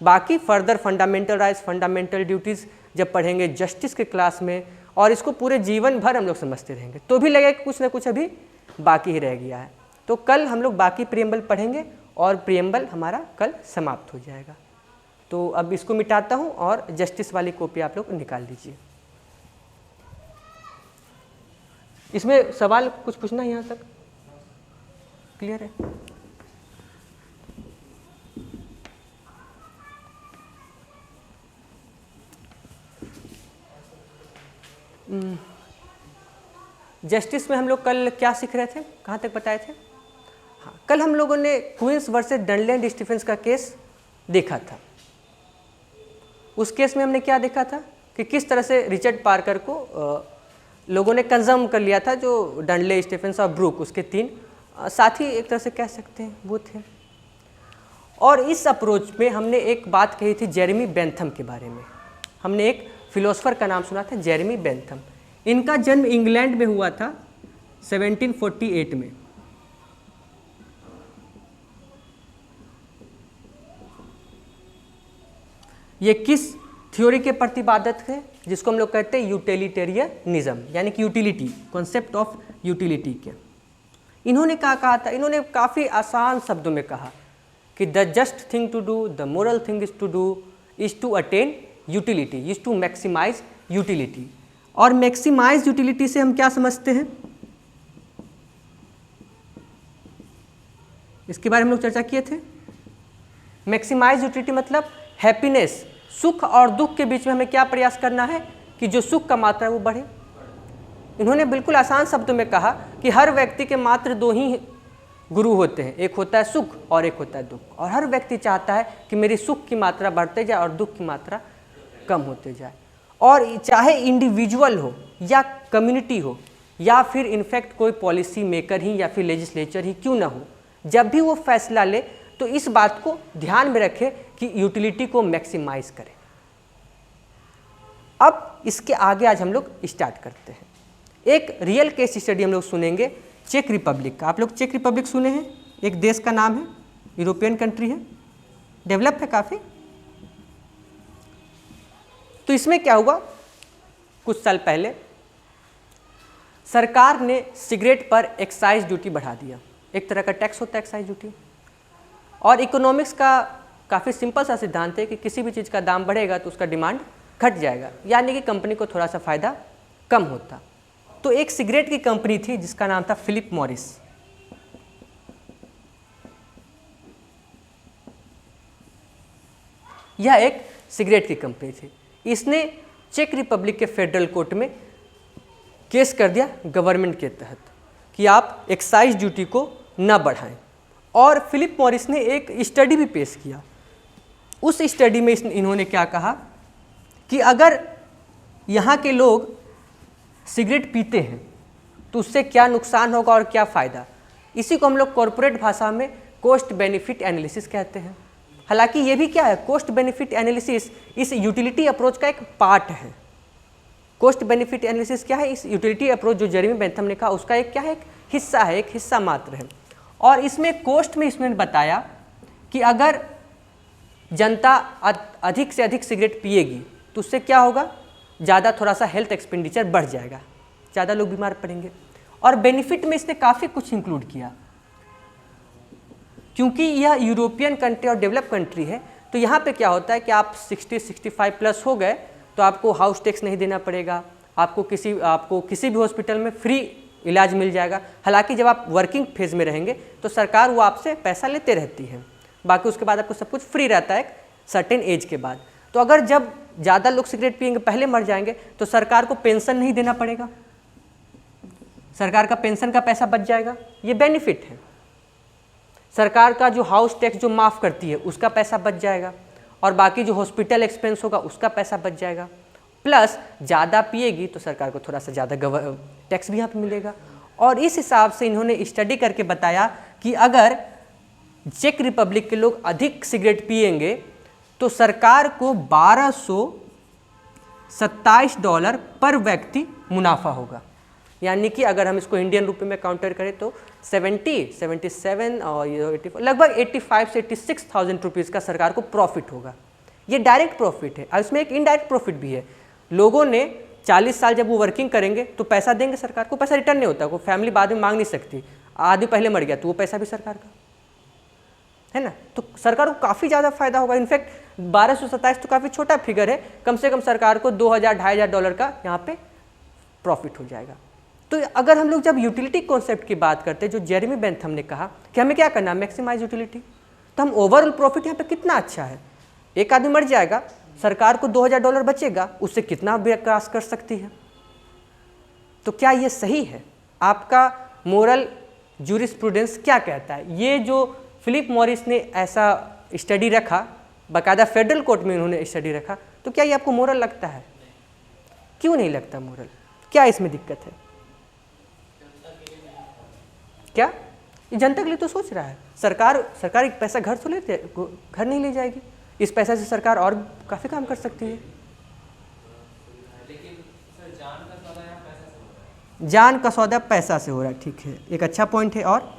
बाकी further fundamental rights, fundamental duties जब पढ़ेंगे जस्टिस के क्लास में, और इसको पूरे जीवन भर हम लोग समझते रहेंगे, तो भी लगेगा कि कुछ ना कुछ अभी बाकी ही रह गया है। तो कल हम लोग बाकी प्रियम्बल पढ़ेंगे और प्रियम्बल हमारा कल समाप्त हो जाएगा। तो अब इसको मिटाता हूँ और जस्टिस वाली कॉपी आप लोग निकाल लीजिए। इसमें सवाल कुछ पूछना है? यहाँ तक क्लियर है? जस्टिस में हम लोग कल क्या सीख रहे थे, कहाँ तक बताए थे? हाँ, कल हम लोगों ने क्वींस वर्सेस डनलैंड स्टीफेंस का केस देखा था। उस केस में हमने क्या देखा था कि किस तरह से रिचर्ड पार्कर को लोगों ने कंजर्म कर लिया था, जो डनले, स्टीफेंस और ब्रूक, उसके 3 साथी एक तरह से कह सकते हैं वो थे। और इस अप्रोच में हमने एक बात कही थी जेरेमी बेंथम के बारे में। हमने एक फिलोसोफर का नाम सुना था, जेरेमी बेंथम। इनका जन्म इंग्लैंड में हुआ था 1748 में। ये किस थ्योरी के प्रतिपादक थे? जिसको हम लोग कहते हैं यूटिलिटेरियनिज्म, यानी कि यूटिलिटी, कॉन्सेप्ट ऑफ यूटिलिटी के। इन्होंने क्या कहा था? इन्होंने काफ़ी आसान शब्दों में कहा कि the just thing to do, the moral thing is to do, is to attain utility, is to maximise utility. और मैक्सिमाइज यूटिलिटी से हम क्या समझते हैं, इसके बारे में हम लोग चर्चा किए थे। मैक्सिमाइज यूटिलिटी मतलब हैप्पीनेस, सुख और दुख के बीच में हमें क्या प्रयास करना है कि जो सुख का मात्रा है वो बढ़े। इन्होंने बिल्कुल आसान शब्दों में कहा कि हर व्यक्ति के मात्र 2 ही गुरु होते हैं, एक होता है सुख और एक होता है दुख, और हर व्यक्ति चाहता है कि मेरी सुख की मात्रा बढ़ते जाए और दुख की मात्रा कम होते जाए। और चाहे इंडिविजुअल हो या कम्युनिटी हो या फिर इनफैक्ट कोई पॉलिसी मेकर ही या फिर लेजिस्लेचर ही क्यों ना हो, जब भी वो फैसला ले तो इस बात को ध्यान में रखे कि यूटिलिटी को मैक्सिमाइज करें। अब इसके आगे आज हम लोग स्टार्ट करते हैं। एक रियल केस स्टडी हम लोग सुनेंगे चेक रिपब्लिक का। आप लोग चेक रिपब्लिक सुने हैं, एक देश का नाम है, यूरोपियन कंट्री है, डेवलप है काफ़ी। तो इसमें क्या हुआ, कुछ साल पहले सरकार ने सिगरेट पर एक्साइज ड्यूटी बढ़ा दिया। एक तरह का टैक्स होता है एक्साइज ड्यूटी। और इकोनॉमिक्स का काफ़ी सिंपल सा सिद्धांत है कि किसी भी चीज़ का दाम बढ़ेगा तो उसका डिमांड घट जाएगा, यानी कि कंपनी को थोड़ा सा फायदा कम होता। तो एक सिगरेट की कंपनी थी जिसका नाम था फिलिप मॉरिस। यह एक सिगरेट की कंपनी थी। इसने चेक रिपब्लिक के फेडरल कोर्ट में केस कर दिया गवर्नमेंट के तहत कि आप एक्साइज ड्यूटी को न बढ़ाएं। और फिलिप मॉरिस ने एक स्टडी भी पेश किया। उस स्टडी में इन्होंने क्या कहा कि अगर यहाँ के लोग सिगरेट पीते हैं तो उससे क्या नुकसान होगा और क्या फ़ायदा। इसी को हम लोग कॉरपोरेट भाषा में कॉस्ट बेनिफिट एनालिसिस कहते हैं। हालांकि ये भी क्या है, कॉस्ट बेनिफिट एनालिसिस इस यूटिलिटी अप्रोच का एक पार्ट है। कॉस्ट बेनिफिट एनालिसिस क्या है, इस यूटिलिटी अप्रोच जो जेरेमी बेंथम ने कहा उसका एक क्या है, एक हिस्सा है, एक हिस्सा मात्र है। और इसमें कॉस्ट में इसने बताया कि अगर जनता अधिक से अधिक सिगरेट पिएगी तो उससे क्या होगा, ज़्यादा थोड़ा सा हेल्थ एक्सपेंडिचर बढ़ जाएगा, ज़्यादा लोग बीमार पड़ेंगे। और बेनिफिट में इसने काफ़ी कुछ इंक्लूड किया। क्योंकि यह यूरोपियन कंट्री और डेवलप कंट्री है तो यहाँ पे क्या होता है कि आप 60-65 प्लस हो गए तो आपको हाउस टैक्स नहीं देना पड़ेगा, आपको किसी भी हॉस्पिटल में फ्री इलाज मिल जाएगा। हालांकि जब आप वर्किंग फेज में रहेंगे तो सरकार वो आपसे पैसा लेते रहती है, बाकी उसके बाद आपको सब कुछ फ्री रहता है एक सर्टेन एज के बाद। तो अगर जब ज़्यादा लोग सिगरेट पिएंगे, पहले मर जाएंगे, तो सरकार को पेंशन नहीं देना पड़ेगा, सरकार का पेंशन का पैसा बच जाएगा। ये बेनिफिट है। सरकार का जो हाउस टैक्स जो माफ़ करती है उसका पैसा बच जाएगा, और बाकी जो हॉस्पिटल एक्सपेंस होगा उसका पैसा बच जाएगा। प्लस ज़्यादा पिएगी तो सरकार को थोड़ा सा ज़्यादा टैक्स भी यहाँ पे मिलेगा। और इस हिसाब से इन्होंने स्टडी करके बताया कि अगर चेक रिपब्लिक के लोग अधिक सिगरेट पिएंगे तो सरकार को $1227 पर व्यक्ति मुनाफा होगा। यानी कि अगर हम इसको इंडियन रुपये में काउंटर करें तो 77 और 84 लगभग 85 से 86,000 रुपीज़ का सरकार को प्रॉफिट होगा। ये डायरेक्ट प्रॉफिट है। और इसमें एक इनडायरेक्ट प्रॉफिट भी है। लोगों ने 40 साल जब वो वर्किंग करेंगे तो पैसा देंगे सरकार को, पैसा रिटर्न नहीं होता, कोई फैमिली बाद में मांग नहीं सकती, आदमी पहले मर गया तो वो पैसा भी सरकार का है ना। तो सरकार को काफ़ी ज़्यादा फायदा होगा। इनफैक्ट 1227 तो काफ़ी छोटा फिगर है, कम से कम सरकार को $2,000-$2,500 का यहाँ पे प्रॉफिट हो जाएगा। तो अगर हम लोग जब यूटिलिटी कॉन्सेप्ट की बात करते हैं, जो जेरेमी बेंथम ने कहा कि हमें क्या करना है, मैक्सिमाइज यूटिलिटी, तो हम ओवरऑल प्रॉफिट यहाँ पे कितना अच्छा है। एक आदमी मर जाएगा, सरकार को $2,000 बचेगा, उससे कितना विकास कर सकती है। तो क्या ये सही है? आपका मोरल जूरिस्प्रूडेंस क्या कहता है? ये जो फिलिप मॉरिस ने ऐसा स्टडी रखा, बाकायदा फेडरल कोर्ट में उन्होंने स्टडी रखा, तो क्या ये आपको मोरल लगता है? क्यों नहीं लगता मोरल? क्या इसमें दिक्कत है? क्या ये जनता के लिए तो सोच रहा है। सरकार एक पैसा घर तो लेते, घर नहीं ले जाएगी, इस पैसे से सरकार और काफ़ी काम कर सकती है। लेकिन सर जान का सौदा यहाँ पैसा से हो रहा है। जान का सौदा पैसा से हो रहा है, ठीक है, एक अच्छा पॉइंट है। और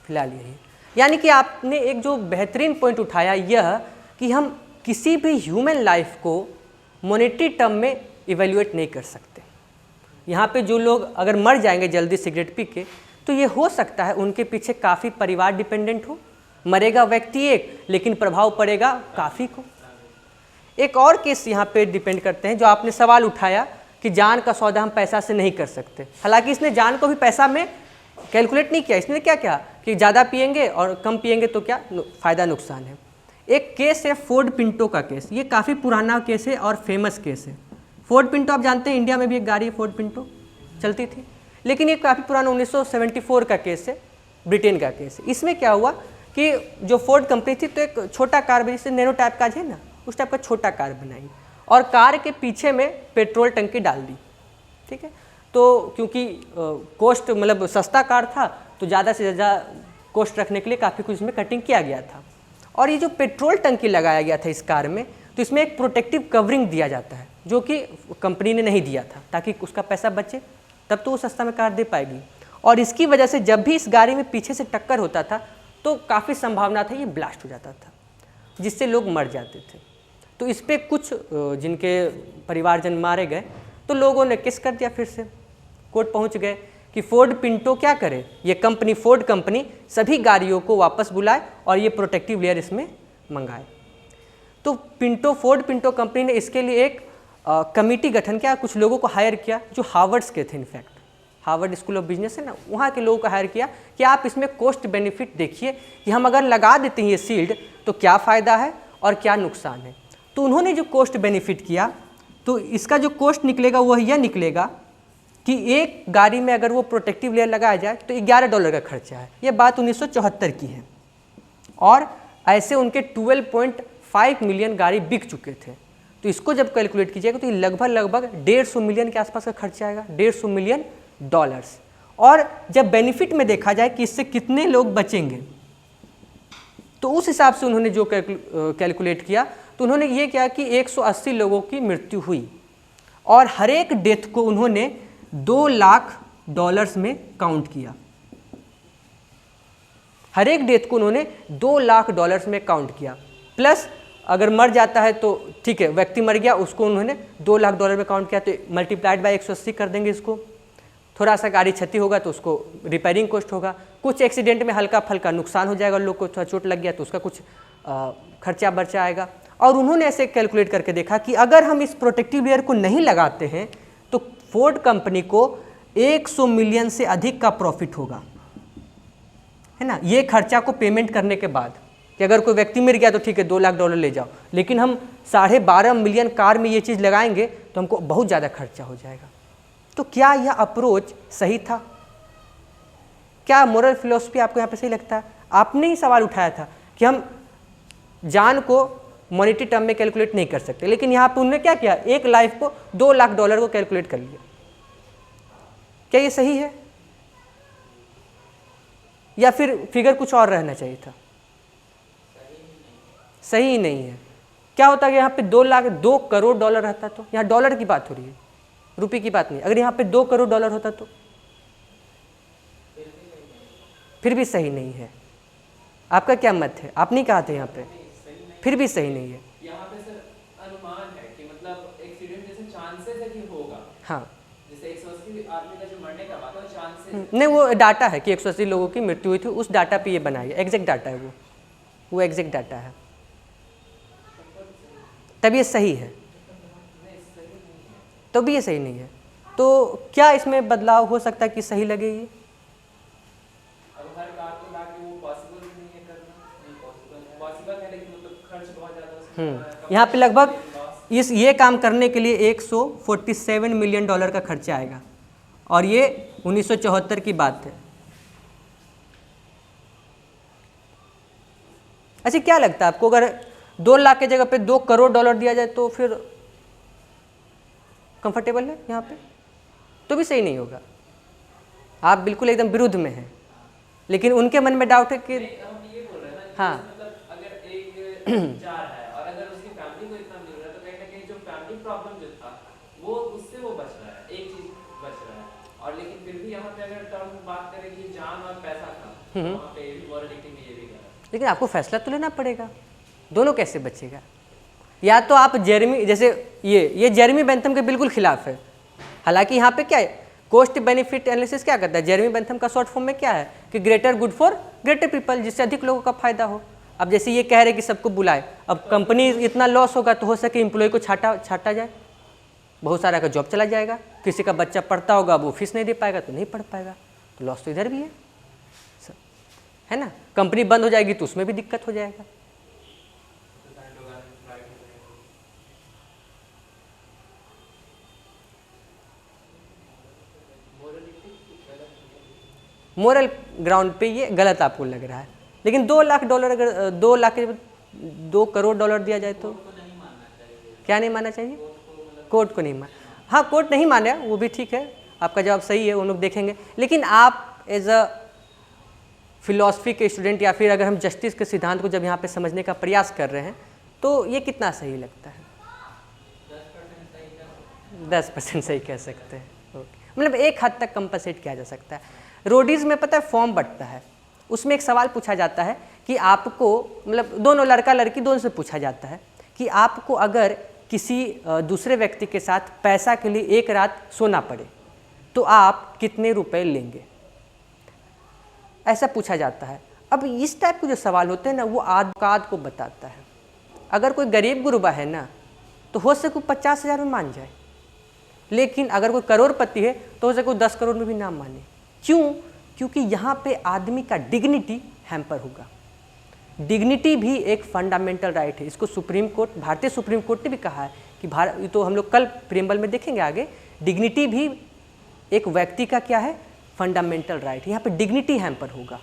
फिलहाल यही, यानी कि आपने एक जो बेहतरीन पॉइंट उठाया यह कि हम किसी भी ह्यूमन लाइफ को मॉनेटरी टर्म में इवेल्युएट नहीं कर सकते। यहाँ पे जो लोग अगर मर जाएंगे जल्दी सिगरेट पी के, तो ये हो सकता है उनके पीछे काफ़ी परिवार डिपेंडेंट हो। मरेगा व्यक्ति एक, लेकिन प्रभाव पड़ेगा काफ़ी को। एक और केस यहाँ पे डिपेंड करते हैं, जो आपने सवाल उठाया कि जान का सौदा हम पैसा से नहीं कर सकते। हालांकि इसने जान को भी पैसा में कैलकुलेट नहीं किया। इसने क्या किया कि ज़्यादा पिएंगे और कम पिएंगे तो क्या फ़ायदा नुकसान है। एक केस है फोर्ड पिंटो का केस, ये काफ़ी पुराना केस है और फेमस केस है। फोर्ड पिंटो आप जानते हैं, इंडिया में भी एक गाड़ी फोर्ड पिंटो चलती थी, लेकिन ये काफ़ी पुराना 1974 का केस है, ब्रिटेन का केस है। इसमें क्या हुआ कि जो फोर्ड कंपनी थी तो एक छोटा कार, जैसे नैनो टाइप का है ना, उस टाइप का छोटा कार बनाई और कार के पीछे में पेट्रोल टंकी डाल दी। ठीक है, तो क्योंकि कॉस्ट मतलब सस्ता कार था तो ज़्यादा से ज़्यादा कॉस्ट रखने के लिए काफ़ी कुछ इसमें कटिंग किया गया था। और ये जो पेट्रोल टंकी लगाया गया था इस कार में, तो इसमें एक प्रोटेक्टिव कवरिंग दिया जाता है जो कि कंपनी ने नहीं दिया था, ताकि उसका पैसा बचे, तब तो वो सस्ता में कार दे पाएगी। और इसकी वजह से जब भी इस गाड़ी में पीछे से टक्कर होता था तो काफ़ी संभावना था ये ब्लास्ट हो जाता था, जिससे लोग मर जाते थे। तो इस पर कुछ जिनके परिवारजन मारे गए तो लोगों ने केस कर दिया, फिर से कोर्ट पहुंच गए कि फोर्ड पिंटो क्या करे, ये कंपनी फोर्ड कंपनी सभी गाड़ियों को वापस बुलाए और ये प्रोटेक्टिव लेयर इसमें मंगाए। तो फोर्ड पिंटो कंपनी ने इसके लिए एक कमेटी गठन किया, कुछ लोगों को हायर किया जो हार्वर्ड्स के थे, in fact Harvard school of business है ना, वहाँ के लोगों को हायर किया कि आप इसमें कॉस्ट बेनिफिट देखिए कि हम अगर लगा देते हैं ये सील्ड तो क्या फ़ायदा है और क्या नुकसान है। तो उन्होंने जो कॉस्ट बेनिफिट किया तो इसका जो कॉस्ट निकलेगा वह यह निकलेगा कि एक गाड़ी में अगर वो प्रोटेक्टिव लेयर लगाया जाए तो $11 का खर्चा है। ये बात 1974 की है और ऐसे उनके 12.5 मिलियन गाड़ी बिक चुके थे। तो इसको जब कैलकुलेट कीजिएगा तो ये लगभग 150 मिलियन के आसपास का खर्चा आएगा, $150 मिलियन। और जब बेनिफिट में देखा जाए कि इससे कितने लोग बचेंगे तो उस हिसाब से उन्होंने जो कैलकुलेट किया तो उन्होंने ये किया कि 180 लोगों की मृत्यु हुई और हर एक डेथ को उन्होंने $2 लाख में काउंट किया। हर एक डेथ को उन्होंने $2 लाख में काउंट किया, प्लस अगर मर जाता है तो ठीक है, व्यक्ति मर गया उसको उन्होंने $2 लाख में काउंट किया, तो मल्टीप्लाइड बाय 180 कर देंगे इसको। थोड़ा सा गाड़ी क्षति होगा तो उसको रिपेयरिंग कॉस्ट होगा, कुछ एक्सीडेंट में हल्का फल्का नुकसान हो जाएगा, लोग को थोड़ा चोट लग गया तो उसका कुछ खर्चा बचा आएगा। और उन्होंने ऐसे कैलकुलेट करके देखा कि अगर हम इस प्रोटेक्टिव लेयर को नहीं लगाते हैं तो फोर्ड कंपनी को 100 मिलियन से अधिक का प्रॉफिट होगा, है ना, ये खर्चा को पेमेंट करने के बाद। कि अगर कोई व्यक्ति मर गया तो ठीक है $2 लाख ले जाओ, लेकिन हम 12.5 मिलियन कार में ये चीज़ लगाएंगे तो हमको बहुत ज़्यादा खर्चा हो जाएगा। तो क्या यह अप्रोच सही था? क्या मोरल फिलोसफी आपको यहाँ पे सही लगता है? आपने ही सवाल उठाया था कि हम जान को मॉनेटरी टर्म में कैलकुलेट नहीं कर सकते, लेकिन यहाँ पे उन्होंने क्या किया, एक लाइफ को $2 लाख को कैलकुलेट कर लिया। क्या ये सही है या फिर फिगर कुछ और रहना चाहिए था? सही ही नहीं है। क्या होता है कि यहाँ पे $2 करोड़ रहता तो, यहाँ डॉलर की बात हो रही है, रुपये की बात नहीं। अगर यहाँ पे $2 करोड़ होता तो फिर भी सही नहीं है। आपका क्या मत है? आप नहीं कहा था यहाँ पे, फिर भी सही नहीं है। यहाँ पे सर अनुमान है कि मतलब एक्सीडेंट जैसे चांसेस है कि होगा। हाँ, जैसे 180 आदमी का जो मरने का बात है चांसेस नहीं, वो डाटा है कि 180 लोगों की मृत्यु हुई थी, उस डाटा पे ये बनाया, एग्जैक्ट डाटा है वो एग्जैक्ट डाटा है, तब ये सही है, तो भी ये सही नहीं है। तो क्या इसमें बदलाव हो सकता है कि सही लगे ये? अब हर कार को लाके वो पॉसिबल नहीं है करना, पॉसिबल है लेकिन मतलब खर्च बहुत ज़्यादा। यहाँ पे लगभग ये काम करने के लिए $147 मिलियन का खर्चा आएगा और ये 1974 की बात है। अच्छा, क्या लगता है आपको, अगर 2 लाख की जगह पे $2 करोड़ दिया जाए तो फिर कंफर्टेबल है? यहाँ पे तो भी सही नहीं होगा। आप बिल्कुल एकदम विरुद्ध में हैं, लेकिन उनके मन में डाउट है कि हम ये बोल रहे हैं ना, हाँ, मतलब अगर एक जार है और अगर उसकी फैमिली को इतना मिल रहा है तो कहीं ना कहीं जो फैमिली प्रॉब्लम जो था वो उससे वो बच रहा है, एक चीज बच रहा है। और लेकिन फिर भी यहाँ पे अगर टर्म बात करें कि जान और पैसा था तो वहाँ पे मॉरलिटी में ये भी गया। लेकिन आपको फैसला तो लेना पड़ेगा, दोनों कैसे बचेगा? या तो आप जेरेमी, जैसे ये जेरेमी बेंथम के बिल्कुल खिलाफ है। हालांकि यहाँ पे क्या है, कॉस्ट बेनिफिट एनालिसिस क्या करता है, जेरेमी बेंथम का शॉर्ट फॉर्म में क्या है कि greater good for greater people, जिससे अधिक लोगों का फायदा हो। अब जैसे ये कह रहे कि सबको बुलाए, अब कंपनी इतना लॉस होगा तो हो सके एम्प्लॉय को छाटा जाए, बहुत सारा का जॉब चला जाएगा, किसी का बच्चा पढ़ता होगा वो फीस नहीं दे पाएगा तो नहीं पढ़ पाएगा, तो लॉस तो इधर भी है ना। कंपनी बंद हो जाएगी तो उसमें भी दिक्कत हो जाएगा। मोरल ग्राउंड पे ये गलत आपको लग रहा है, लेकिन $2 लाख अगर 2 लाख के $2 करोड़ दिया जाए तो क्या नहीं मानना चाहिए? कोर्ट को नहीं मान, हाँ कोर्ट नहीं माने वो भी ठीक है, आपका जवाब सही है, वो लोग देखेंगे। लेकिन आप एज अ फिलॉसफी के स्टूडेंट या फिर अगर हम जस्टिस के सिद्धांत को जब यहाँ पे समझने का प्रयास कर रहे हैं तो ये कितना सही लगता है? 10% सही कह सकते हैं। ओके, मतलब एक हद तक कंपनसेट किया जा सकता है। रोडीज़ में पता है फॉर्म बढ़ता है, उसमें एक सवाल पूछा जाता है कि आपको, मतलब दोनों लड़का लड़की दोनों से पूछा जाता है कि आपको अगर किसी दूसरे व्यक्ति के साथ पैसा के लिए एक रात सोना पड़े तो आप कितने रुपए लेंगे, ऐसा पूछा जाता है। अब इस टाइप के जो सवाल होते हैं ना, वो आदकाद को बताता है। अगर कोई गरीब गुरबा है ना तो हो सके 50,000 में मान जाए, लेकिन अगर कोई करोड़पति है तो हो सके 10 करोड़ में भी ना माने। क्यों? क्योंकि यहाँ पे आदमी का डिग्निटी हैम्पर होगा। डिग्निटी भी एक फंडामेंटल राइट है। इसको सुप्रीम कोर्ट, भारतीय सुप्रीम कोर्ट ने भी कहा है कि भारत, तो हम लोग कल प्रीएम्बल में देखेंगे आगे, डिग्निटी भी एक व्यक्ति का क्या है, फंडामेंटल राइट। यहाँ पे डिग्निटी हैम्पर होगा।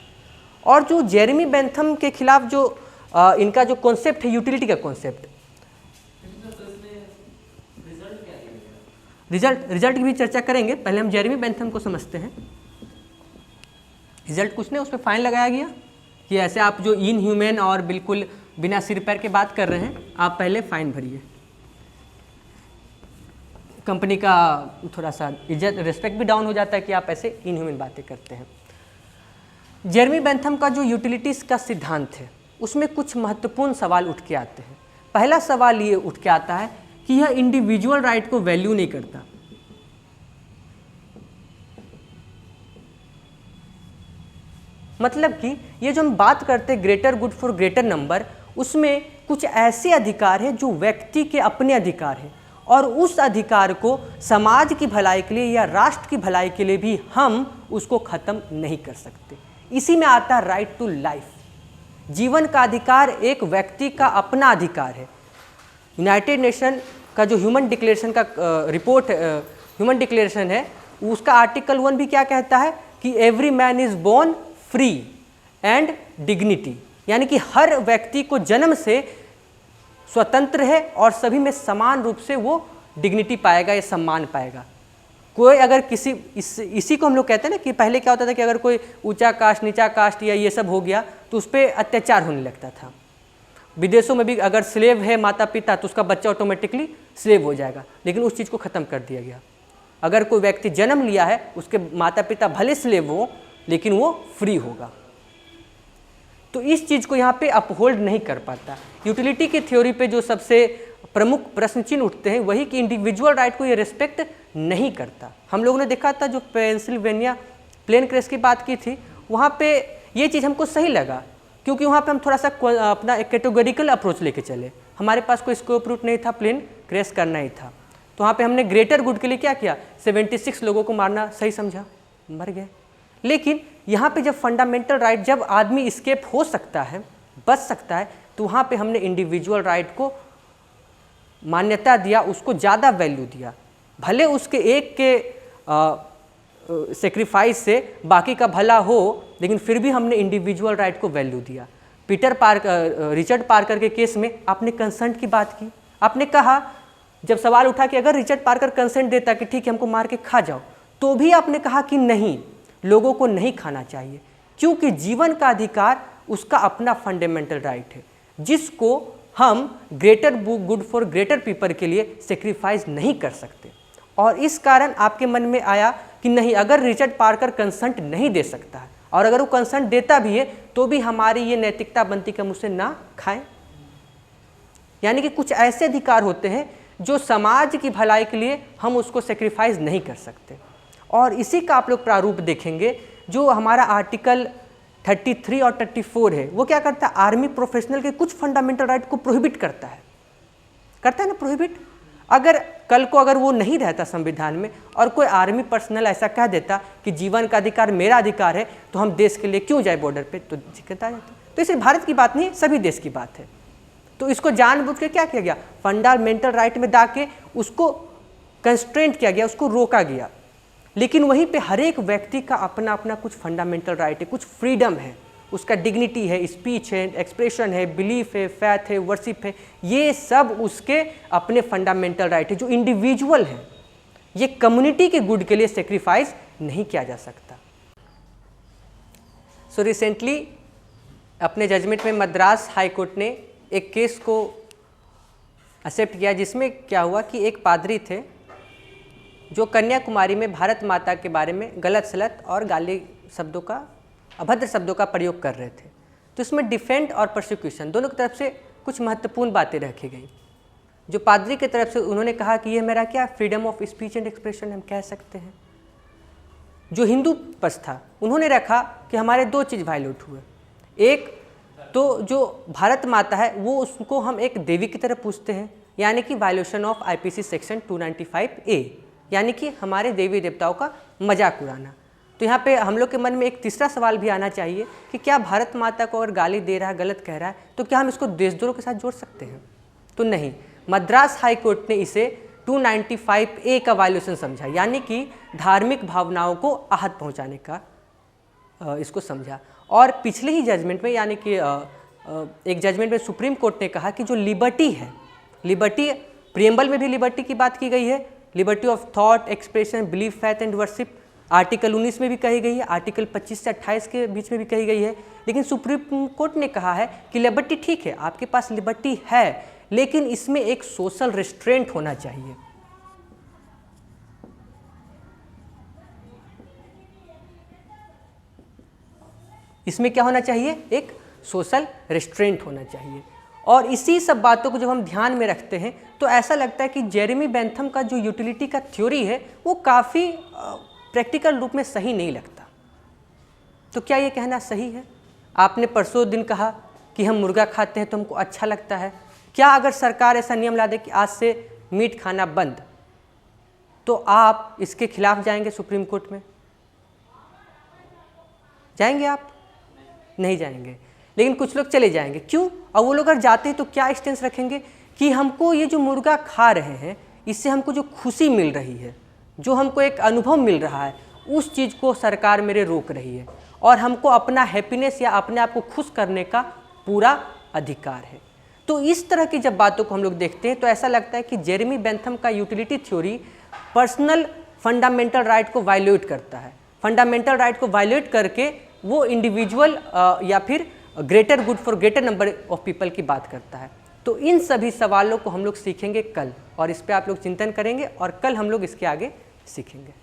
और जो जेरेमी बेंथम के खिलाफ जो इनका जो कॉन्सेप्ट है, यूटिलिटी का कॉन्सेप्ट, रिजल्ट की भी चर्चा करेंगे। पहले हम जेरेमी बेंथम को समझते हैं। रिजल्ट कुछ नहीं, उस पर फाइन लगाया गया कि ऐसे आप जो इनह्यूमन और बिल्कुल बिना सिर पैर के बात कर रहे हैं, आप पहले फाइन भरिए। कंपनी का थोड़ा सा इज्जत, रिस्पेक्ट भी डाउन हो जाता है कि आप ऐसे इनह्यूमन बातें करते हैं। जेरेमी बेंथम का जो यूटिलिटीज़ का सिद्धांत है, उसमें कुछ महत्वपूर्ण सवाल उठ के आते हैं। पहला सवाल ये उठ के आता है कि यह इंडिविजुअल राइट को वैल्यू नहीं करता। मतलब कि ये जो हम बात करते हैं greater good for greater number, उसमें कुछ ऐसे अधिकार हैं जो व्यक्ति के अपने अधिकार हैं, और उस अधिकार को समाज की भलाई के लिए या राष्ट्र की भलाई के लिए भी हम उसको ख़त्म नहीं कर सकते। इसी में आता है राइट टू लाइफ। जीवन का अधिकार एक व्यक्ति का अपना अधिकार है। यूनाइटेड नेशन का जो ह्यूमन डिक्लेरेशन का रिपोर्ट, ह्यूमन डिक्लेरेशन है, उसका आर्टिकल 1 भी क्या कहता है कि every man is born free and dignity, यानी कि हर व्यक्ति को जन्म से स्वतंत्र है और सभी में समान रूप से वो डिग्निटी पाएगा या सम्मान पाएगा। कोई अगर इसी को हम लोग कहते हैं ना कि पहले क्या होता था कि अगर कोई ऊंचा कास्ट नीचा कास्ट या ये सब हो गया तो उस पर अत्याचार होने लगता था। विदेशों में भी अगर स्लेव है माता पिता तो उसका बच्चा ऑटोमेटिकली स्लेव हो जाएगा, लेकिन उस चीज़ को ख़त्म कर दिया गया। अगर कोई व्यक्ति जन्म लिया है, उसके माता पिता भले स्लेव हो लेकिन वो फ्री होगा। तो इस चीज़ को यहाँ पे अपहोल्ड नहीं कर पाता। यूटिलिटी की थ्योरी पे जो सबसे प्रमुख प्रश्न चिन्ह उठते हैं वही कि इंडिविजुअल राइट को ये रिस्पेक्ट नहीं करता। हम लोगों ने देखा था जो पेंसिल्वेनिया प्लेन क्रैश की बात की थी, वहाँ पे ये चीज़ हमको सही लगा, क्योंकि वहाँ पे हम थोड़ा सा अपना एक कैटेगोरिकल अप्रोच लेके चले। हमारे पास कोई स्कोप रूट नहीं था, प्लेन क्रैश करना ही था, तो वहाँ पे हमने ग्रेटर गुड के लिए क्या किया, 76 लोगों को मारना सही समझा, मर गए। लेकिन यहाँ पे जब फंडामेंटल राइट, जब आदमी स्केप हो सकता है, बच सकता है, तो वहाँ पे हमने इंडिविजुअल राइट को मान्यता दिया, उसको ज़्यादा वैल्यू दिया। भले उसके एक के सेक्रीफाइस से बाकी का भला हो, लेकिन फिर भी हमने इंडिविजुअल राइट को वैल्यू दिया। रिचर्ड पार्कर के केस में आपने कंसेंट की बात की। आपने कहा, जब सवाल उठा कि अगर रिचर्ड पार्कर कंसेंट देता कि ठीक है हमको मार के खा जाओ, तो भी आपने कहा कि नहीं, लोगों को नहीं खाना चाहिए, क्योंकि जीवन का अधिकार उसका अपना फंडामेंटल राइट है, जिसको हम greater good for greater people के लिए सेक्रीफाइस नहीं कर सकते। और इस कारण आपके मन में आया कि नहीं, अगर रिचर्ड पार्कर कंसेंट नहीं दे सकता है और अगर वो कंसेंट देता भी है तो भी हमारी ये नैतिकता बनती कि हम उसे ना खाएं। यानी कि कुछ ऐसे अधिकार होते हैं जो समाज की भलाई के लिए हम उसको सेक्रीफाइस नहीं कर सकते। और इसी का आप लोग प्रारूप देखेंगे जो हमारा आर्टिकल 33 और 34 है। वो क्या करता है, आर्मी प्रोफेशनल के कुछ फंडामेंटल राइट को प्रोहिबिट करता है ना, प्रोहिबिट। अगर कल को अगर वो नहीं रहता संविधान में और कोई आर्मी पर्सनल ऐसा कह देता कि जीवन का अधिकार मेरा अधिकार है, तो हम देश के लिए क्यों जाए बॉर्डर पे, तो दिक्कत आ जाती। तो इसे भारत की बात नहीं, सभी देश की बात है। तो इसको जानबूझ के क्या किया गया, फंडामेंटल राइट में डाके उसको कंस्ट्रेंट किया गया, उसको रोका गया। लेकिन वहीं पे हर एक व्यक्ति का अपना अपना कुछ फंडामेंटल राइट है, कुछ फ्रीडम है, उसका डिग्निटी है, स्पीच है, एक्सप्रेशन है, बिलीफ है, फैथ है, वर्शिप है, ये सब उसके अपने फंडामेंटल राइट है जो इंडिविजुअल है। ये कम्युनिटी के गुड के लिए सेक्रीफाइस नहीं किया जा सकता। सो रिसेंटली अपने जजमेंट में मद्रास हाई कोर्ट ने एक केस को एक्सेप्ट किया, जिसमें क्या हुआ कि एक पादरी थे, जो कन्याकुमारी में भारत माता के बारे में गलत सलत और गाली शब्दों का, अभद्र शब्दों का प्रयोग कर रहे थे। तो इसमें डिफेंड और प्रोसिक्यूशन दोनों की तरफ से कुछ महत्वपूर्ण बातें रखी गई। जो पादरी की तरफ से उन्होंने कहा कि ये मेरा क्या freedom of speech and expression हम कह सकते हैं। जो हिंदू पक्ष था उन्होंने रखा कि हमारे दो चीज़ वायलेट हुए। एक तो जो भारत माता है वो उसको हम एक देवी की तरह पूछते हैं, यानी कि violation of IPC section 295A, यानी कि हमारे देवी देवताओं का मजाक उड़ाना। तो यहाँ पे हम लोग के मन में एक तीसरा सवाल भी आना चाहिए कि क्या भारत माता को अगर गाली दे रहा है, गलत कह रहा है, तो क्या हम इसको देशद्रोह के साथ जोड़ सकते हैं? तो नहीं, मद्रास हाई कोर्ट ने इसे 295A का वायलेशन समझा, यानी कि धार्मिक भावनाओं को आहत पहुंचाने का इसको समझा। और पिछले ही जजमेंट में, यानी कि एक जजमेंट में सुप्रीम कोर्ट ने कहा कि जो लिबर्टी है, लिबर्टी प्रियम्बल में भी लिबर्टी की बात की गई है, liberty of thought, expression, belief, faith and worship article 19 में भी कही गई है, आर्टिकल 25 से 28 के बीच में भी कही गई है। लेकिन सुप्रीम कोर्ट ने कहा है कि लिबर्टी ठीक है, आपके पास लिबर्टी है, लेकिन इसमें एक सोशल रिस्ट्रेंट होना चाहिए। इसमें क्या होना चाहिए? एक सोशल रिस्ट्रेंट होना चाहिए। और इसी सब बातों को जब हम ध्यान में रखते हैं तो ऐसा लगता है कि जेरेमी बेंथम का जो यूटिलिटी का थ्योरी है वो काफ़ी प्रैक्टिकल रूप में सही नहीं लगता। तो क्या ये कहना सही है? आपने परसों दिन कहा कि हम मुर्गा खाते हैं तो हमको अच्छा लगता है। क्या अगर सरकार ऐसा नियम ला दे कि आज से मीट खाना बंद, तो आप इसके खिलाफ जाएंगे सुप्रीम कोर्ट में? जाएंगे आप? नहीं जाएंगे। लेकिन कुछ लोग चले जाएंगे। क्यों? और वो लोग अगर जाते हैं तो क्या स्टेंस रखेंगे कि हमको ये जो मुर्गा खा रहे हैं इससे हमको जो खुशी मिल रही है, जो हमको एक अनुभव मिल रहा है, उस चीज़ को सरकार मेरे रोक रही है और हमको अपना हैप्पीनेस या अपने आप को खुश करने का पूरा अधिकार है। तो इस तरह की जब बातों को हम लोग देखते हैं तो ऐसा लगता है कि जेरेमी बेंथम का utility theory personal fundamental right को वायलेट करता है। फंडामेंटल राइट को वायलेट करके वो इंडिविजुअल या फिर greater good for greater number of people की बात करता है। तो इन सभी सवालों को हम लोग सीखेंगे कल, और इस पे आप लोग चिंतन करेंगे और कल हम लोग इसके आगे सीखेंगे।